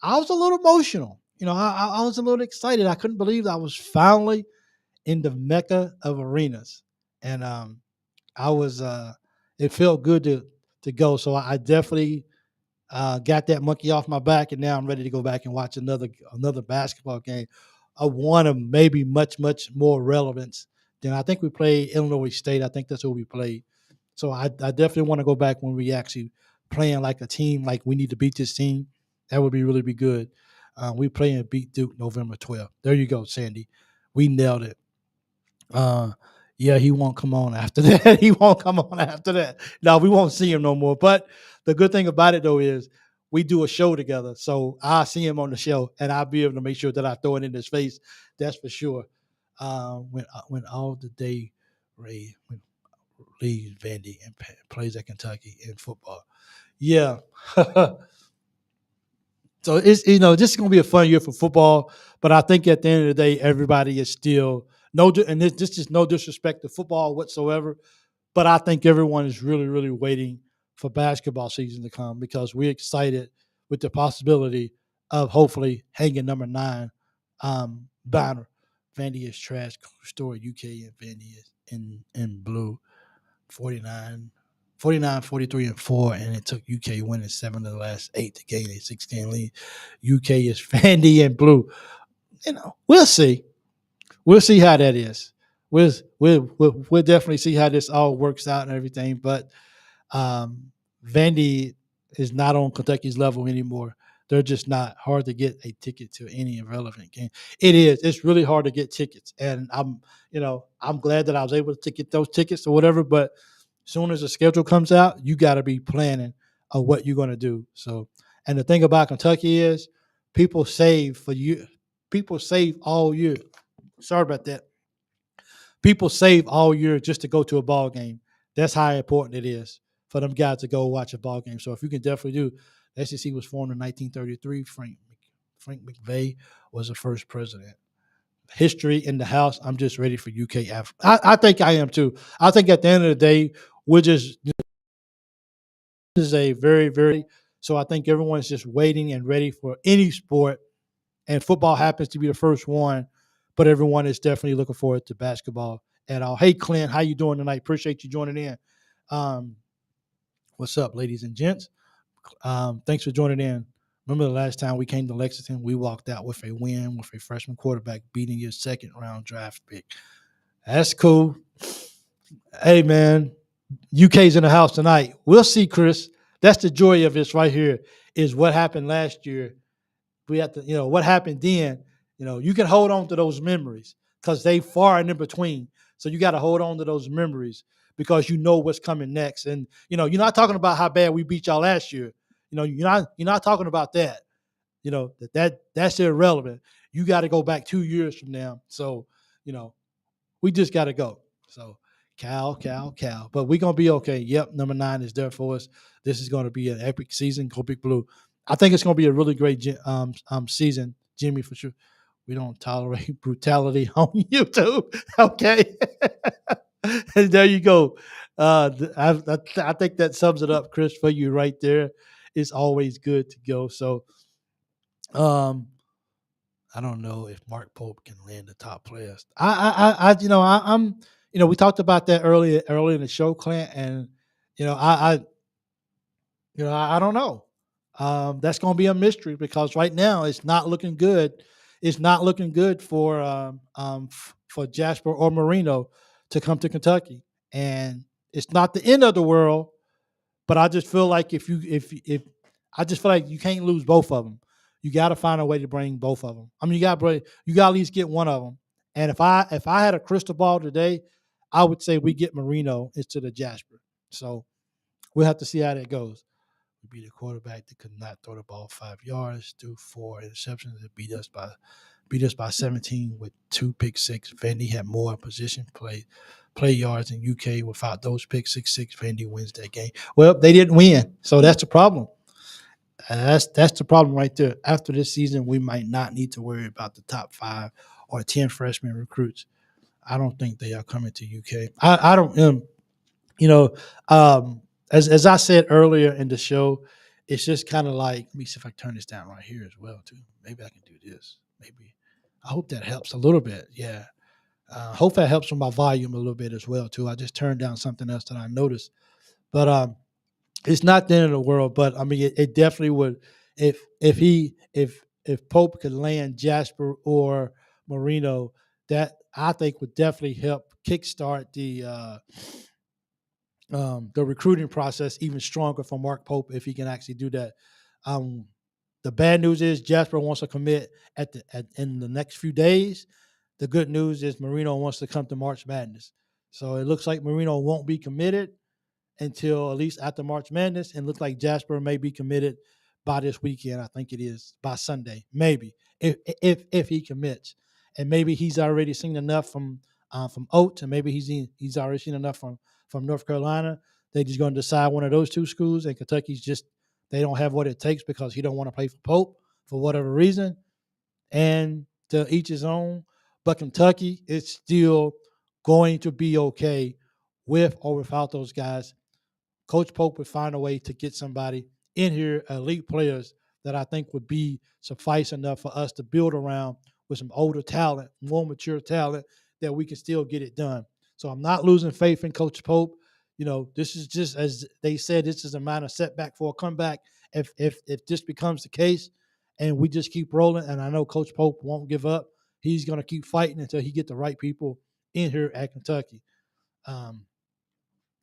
I was a little emotional. I was a little excited. I couldn't believe I was finally in the mecca of arenas, and I was. It felt good to go. So I definitely got that monkey off my back, and now I'm ready to go back and watch another basketball game. One of maybe much more relevance than I think we played Illinois State. I think that's who we played. So I definitely want to go back when we actually playing like a team, like we need to beat this team. That would really be good. We play and beat Duke November 12th. There you go, Sandy. We nailed it. Uh, yeah, he won't come on after that. He won't come on after that. No, we won't see him no more. But the good thing about it though is we do a show together. So I'll see him on the show, and I'll be able to make sure that I throw it in his face. That's for sure. When all the day Ray when leaves Vandy and plays at Kentucky in football. Yeah. So it's this is gonna be a fun year for football, but I think at the end of the day, everybody is still and this is no disrespect to football whatsoever, but I think everyone is really, really waiting for basketball season to come because we're excited with the possibility of hopefully hanging number 9 banner. Vandy is trash. Story UK and Vandy is in blue. 49, 49, 43, and 4, and it took UK winning 7 of the last 8 to gain a 16 lead. UK is Vandy and blue. We'll see. We'll see how that is. We'll definitely see how this all works out and everything. But Vandy is not on Kentucky's level anymore. They're just not. Hard to get a ticket to any relevant game. It is. It's really hard to get tickets, and I'm glad that I was able to get those tickets or whatever. But as soon as the schedule comes out, you got to be planning of what you're going to do. So, and the thing about Kentucky is, people save for you. People save all year. Sorry about that. People save all year just to go to a ball game. That's how important it is for them guys to go watch a ball game. So if you can definitely do, the SEC was formed in 1933. Frank McVeigh was the first president. History in the house. I'm just ready for UK. I think I am too. I think at the end of the day, this is a very, very, so I think everyone's just waiting and ready for any sport, and football happens to be the first one, but everyone is definitely looking forward to basketball at all. Hey, Clint, how you doing tonight? Appreciate you joining in. What's up, ladies and gents? Thanks for joining in. Remember the last time we came to Lexington, we walked out with a win with a freshman quarterback beating your second-round draft pick. That's cool. Hey, man, UK's in the house tonight. We'll see, Chris. That's the joy of this right here is what happened last year. We have to, what happened then. You can hold on to those memories because they far and in between. So you got to hold on to those memories because you know what's coming next. And, you're not talking about how bad we beat y'all last year. You're not talking about that. That's irrelevant. You got to go back 2 years from now. So, we just got to go. So, Cal. But we're going to be okay. Yep, number 9 is there for us. This is going to be an epic season. Go Big Blue. I think it's going to be a really great season, Jimmy, for sure. We don't tolerate brutality on YouTube. Okay. And there you go. I think that sums it up, Chris, for you right there. It's always good to go. So, I don't know if Mark Pope can land the top players. I'm we talked about that earlier in the show, Clint, and I don't know. That's going to be a mystery because right now it's not looking good. It's not looking good for Jasper or Marino to come to Kentucky, and it's not the end of the world. But I just feel like if I just feel like you can't lose both of them. You got to find a way to bring both of them. I mean, you got to at least get one of them. And if I had a crystal ball today, I would say we get Marino instead of Jasper. So we'll have to see how that goes. We beat a quarterback that could not throw the ball 5 yards, threw 4 interceptions, and beat us by 17 with 2 pick six. Vandy had more position play yards in UK. Without those pick six, Vandy wins that game. Well, they didn't win, so that's the problem. That's the problem right there. After this season, we might not need to worry about the top 5 or 10 freshman recruits. I don't think they are coming to UK. I don't. As I said earlier in the show, it's just kind of like, let me see if I can turn this down right here as well too. Maybe I can do this. Maybe I hope that helps a little bit. Yeah. Hope that helps with my volume a little bit as well too. I just turned down something else that I noticed, but it's not the end of the world. But I mean, it definitely would if Pope could land Jasper or Marino, that I think would definitely help kickstart the recruiting process even stronger for Mark Pope if he can actually do that. The bad news is Jasper wants to commit in the next few days. The good news is Marino wants to come to March Madness. So it looks like Marino won't be committed until at least after March Madness, and looks like Jasper may be committed by this weekend. I think it is by Sunday, maybe if he commits, and maybe he's already seen enough from Oates, and maybe he's already seen enough from North Carolina. They're just going to decide one of those two schools, and Kentucky's just they don't have what it takes because he don't want to play for Pope for whatever reason, and to each his own. But Kentucky is still going to be okay with or without those guys. Coach Pope would find a way to get somebody in here, elite players that I think would be suffice enough for us to build around with some older talent, more mature talent that we can still get it done. So I'm not losing faith in Coach Pope. This is just as they said, this is a minor setback for a comeback. If this becomes the case and we just keep rolling, and I know Coach Pope won't give up, he's going to keep fighting until he get the right people in here at Kentucky.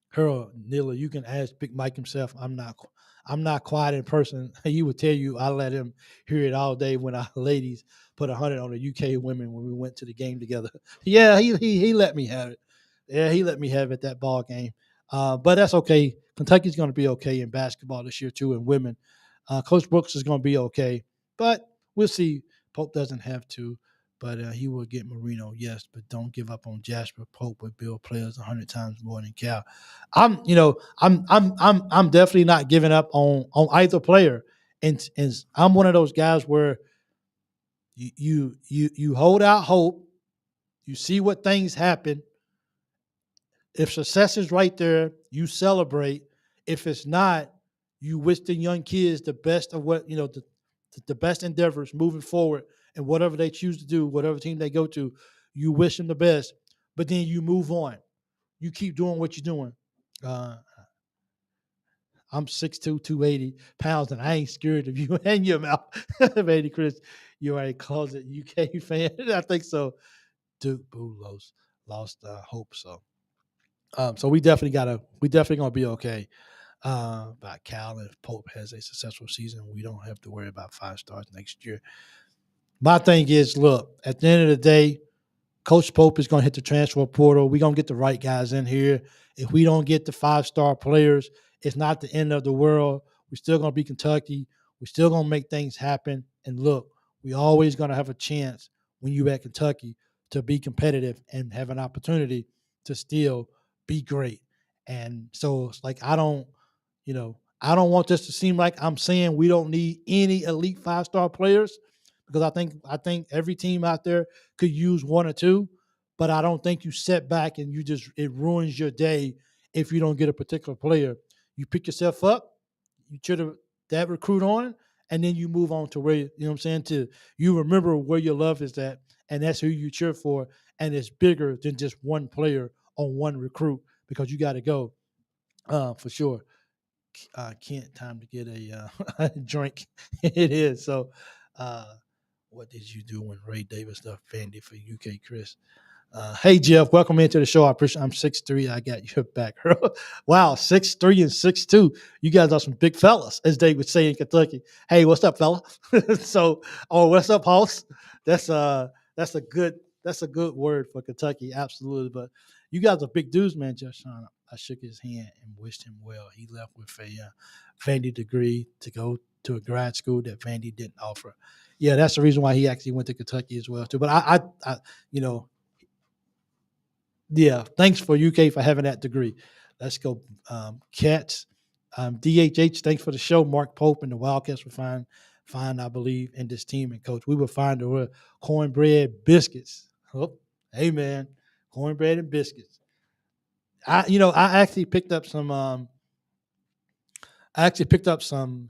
Harold Nilla, you can ask Big Mike himself. I'm not quiet in person. He would tell you I let him hear it all day when our ladies put 100 on the UK women when we went to the game together. Yeah, he let me have it. Yeah, he let me have it that ball game. But that's okay. Kentucky's going to be okay in basketball this year too, and women. Coach Brooks is going to be okay, but we'll see. Pope doesn't have to, but he will get Marino, yes. But don't give up on Jasper. Pope would build players 100 times more than Cal. I'm definitely not giving up on either player, and I'm one of those guys where you hold out hope, you see what things happen. If success is right there, you celebrate. If it's not, you wish the young kids the best of what the best endeavors moving forward, and whatever they choose to do, whatever team they go to, you wish them the best. But then you move on. You keep doing what you're doing. I'm 6'2", 280 pounds, and I ain't scared of you and your mouth. Baby Chris, you are a closet UK fan. I think so. Duke Boo lost hope. So we definitely gonna be okay. By Cal, if Pope has a successful season, we don't have to worry about 5 stars next year. My thing is, look, at the end of the day, Coach Pope is going to hit the transfer portal. We're going to get the right guys in here. If we don't get the 5-star players, it's not the end of the world. We're still going to be Kentucky. We're still going to make things happen. And look, we always going to have a chance when you're at Kentucky to be competitive and have an opportunity to still be great. And so it's like I don't want this to seem like I'm saying we don't need any elite 5-star players, because I think every team out there could use 1 or 2, but I don't think you set back and it ruins your day if you don't get a particular player. You pick yourself up, you cheer that recruit on, and then you move on to where, you know what I'm saying, you remember where your love is at, and that's who you cheer for, and it's bigger than just one player on one recruit, because you got to go for sure. Kent, time to get a drink. It is. So what did you do when Ray Davis left Vandy for UK, Chris? Hey, Jeff, welcome into the show. I appreciate. I'm 6'3". I got your back. Wow, 6'3" and 6'2". You guys are some big fellas, as they would say in Kentucky. Hey, what's up, fella? What's up, house? That's a good word for Kentucky, absolutely. But you guys are big dudes, man. Just I shook his hand and wished him well. He left with a Vandy degree to go to a grad school that Vandy didn't offer. Yeah, that's the reason why he actually went to Kentucky as well too. But I yeah, thanks for UK for having that degree. Let's go, Cats. DHH, thanks for the show. Mark Pope and the Wildcats will find, I believe, in this team. And coach, we will find the cornbread biscuits. Oh, hey man, cornbread and biscuits. I actually picked up some.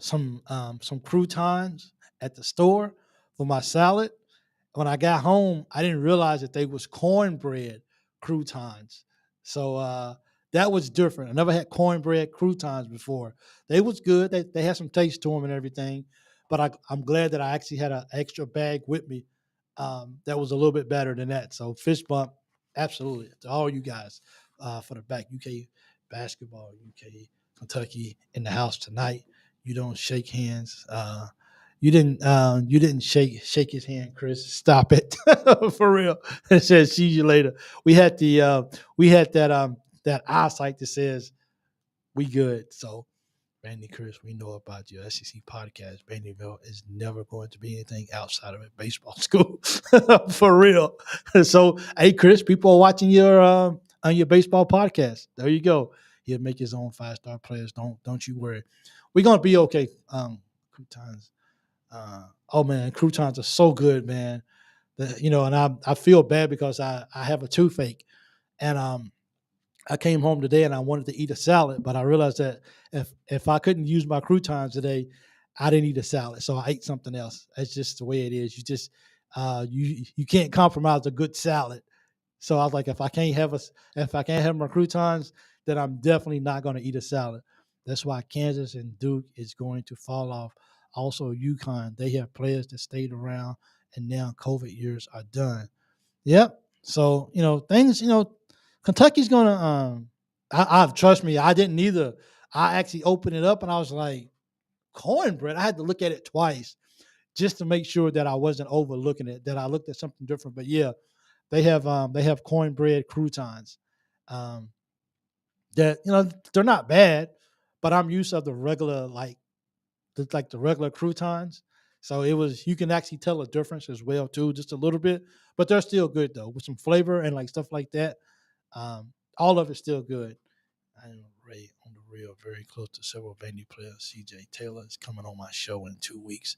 Some croutons at the store for my salad. When I got home, I didn't realize that they was cornbread croutons. So that was different. I never had cornbread croutons before. They was good. They had some taste to them and everything. But I'm glad that I actually had an extra bag with me that was a little bit better than that. So fist bump, absolutely, to all you guys for the back. UK basketball, UK Kentucky in the house tonight. You don't shake hands. You didn't shake his hand, Chris. Stop it. For real. It says see you later. We had that eyesight that says we good. So Randy Chris, we know about your SEC podcast. Vandyville is never going to be anything outside of a baseball school, for real. So, hey, Chris, people are watching your on your baseball podcast. There you go. He'll make his own 5-star players. Don't you worry. We're gonna be okay. Croutons. Oh man, croutons are so good, man. And I feel bad because I have a toothache, and I came home today and I wanted to eat a salad, but I realized that if I couldn't use my croutons today, I didn't eat a salad, so I ate something else. That's just the way it is. You just you can't compromise a good salad. So I was like, if I can't have my croutons, then I'm definitely not going to eat a salad. That's why Kansas and Duke is going to fall off. Also, UConn, they have players that stayed around, and now COVID years are done. Yep. So things. Kentucky's gonna. I trust me. I didn't either. I actually opened it up and I was like, cornbread. I had to look at it twice just to make sure that I wasn't overlooking it. That I looked at something different. But yeah, they have cornbread croutons. Um, that they're not bad, but I'm used to the regular the regular croutons. So you can actually tell a difference as well too, just a little bit, but they're still good though, with some flavor and like stuff like that. All of it's still good. I am Ray on the real, very close to several Vandy players. CJ Taylor is coming on my show in 2 weeks.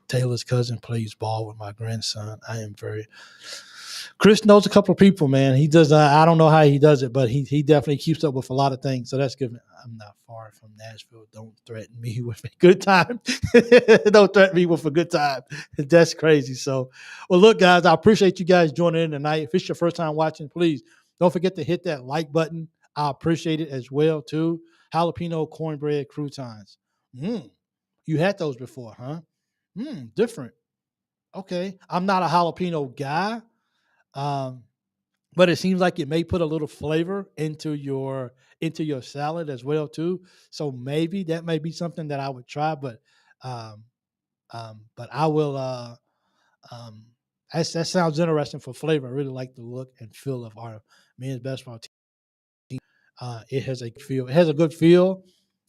Taylor's cousin plays ball with my grandson. Chris knows a couple of people, man. He does. I don't know how he does it, but he definitely keeps up with a lot of things. So that's good. I'm not far from Nashville. Don't threaten me with a good time. Don't threaten me with a good time. That's crazy. So, well, look, guys, I appreciate you guys joining in tonight. If it's your first time watching, please don't forget to hit that like button. I appreciate it as well, too. Jalapeno cornbread croutons. You had those before, huh? Different. Okay. I'm not a jalapeno guy. But it seems like it may put a little flavor into your salad as well too. So maybe that may be something that I would try. Um, but I will. That sounds interesting for flavor. I really like the look and feel of our men's basketball team. It has a feel. It has a good feel,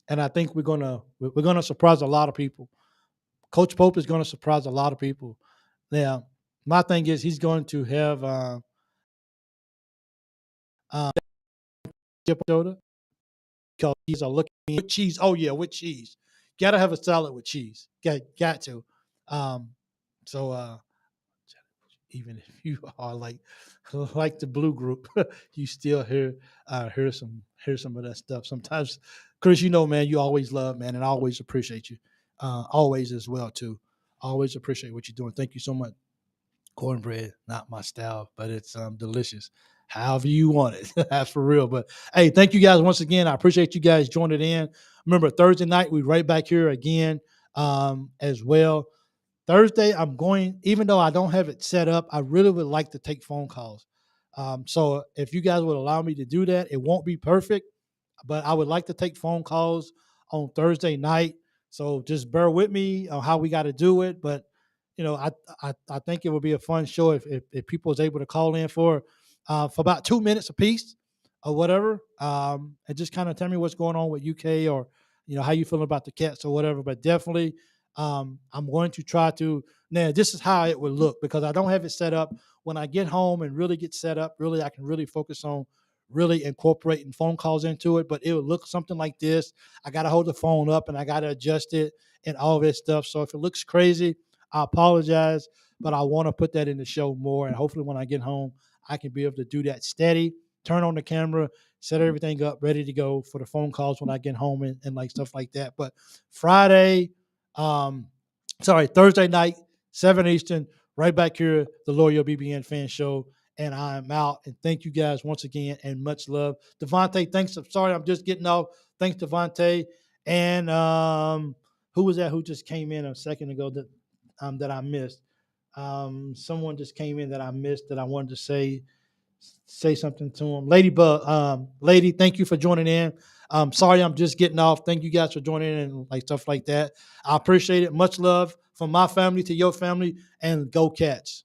and I think we're gonna surprise a lot of people. Coach Pope is going to surprise a lot of people. Now, my thing is he's going to have. Soda because he's looking with cheese. Oh yeah, with cheese. Got to have a salad with cheese. Got to. Um, so even if you are like the blue group, you still hear some of that stuff. Sometimes, Chris, man, you always love, man, and I always appreciate you. Always as well too. Always appreciate what you're doing. Thank you so much. Cornbread, not my style, but it's delicious. However you want it, that's for real. But hey, thank you guys once again. I appreciate you guys joining in. Remember, Thursday night we right back here again as well. Thursday, I'm going, even though I don't have it set up, I really would like to take phone calls. So if you guys would allow me to do that, it won't be perfect, but I would like to take phone calls on Thursday night. So just bear with me on how we got to do it. But I think it would be a fun show if people was able to call in for about 2 minutes apiece or whatever, and just kind of tell me what's going on with UK or how you feeling about the Cats or whatever. But definitely, I'm going to try to. Now, this is how it would look because I don't have it set up. When I get home and really get set up, really I can really focus on really incorporating phone calls into it. But it would look something like this. I got to hold the phone up and I got to adjust it and all this stuff. So if it looks crazy, I apologize, but I want to put that in the show more. And hopefully when I get home, I can be able to do that steady, turn on the camera, set everything up, ready to go for the phone calls when I get home and like stuff like that. But Thursday night, 7 Eastern, right back here, the Loyal BBN Fan Show. And I'm out. And thank you guys once again and much love. Devontae, thanks. I'm sorry, I'm just getting off. Thanks, Devontae. And who was that who just came in a second ago that I missed? Someone just came in that I missed that I wanted to say something to him. Lady, thank you for joining in. Sorry, I'm just getting off. Thank you guys for joining in and like stuff like that. I appreciate it. Much love from my family to your family, and go Cats.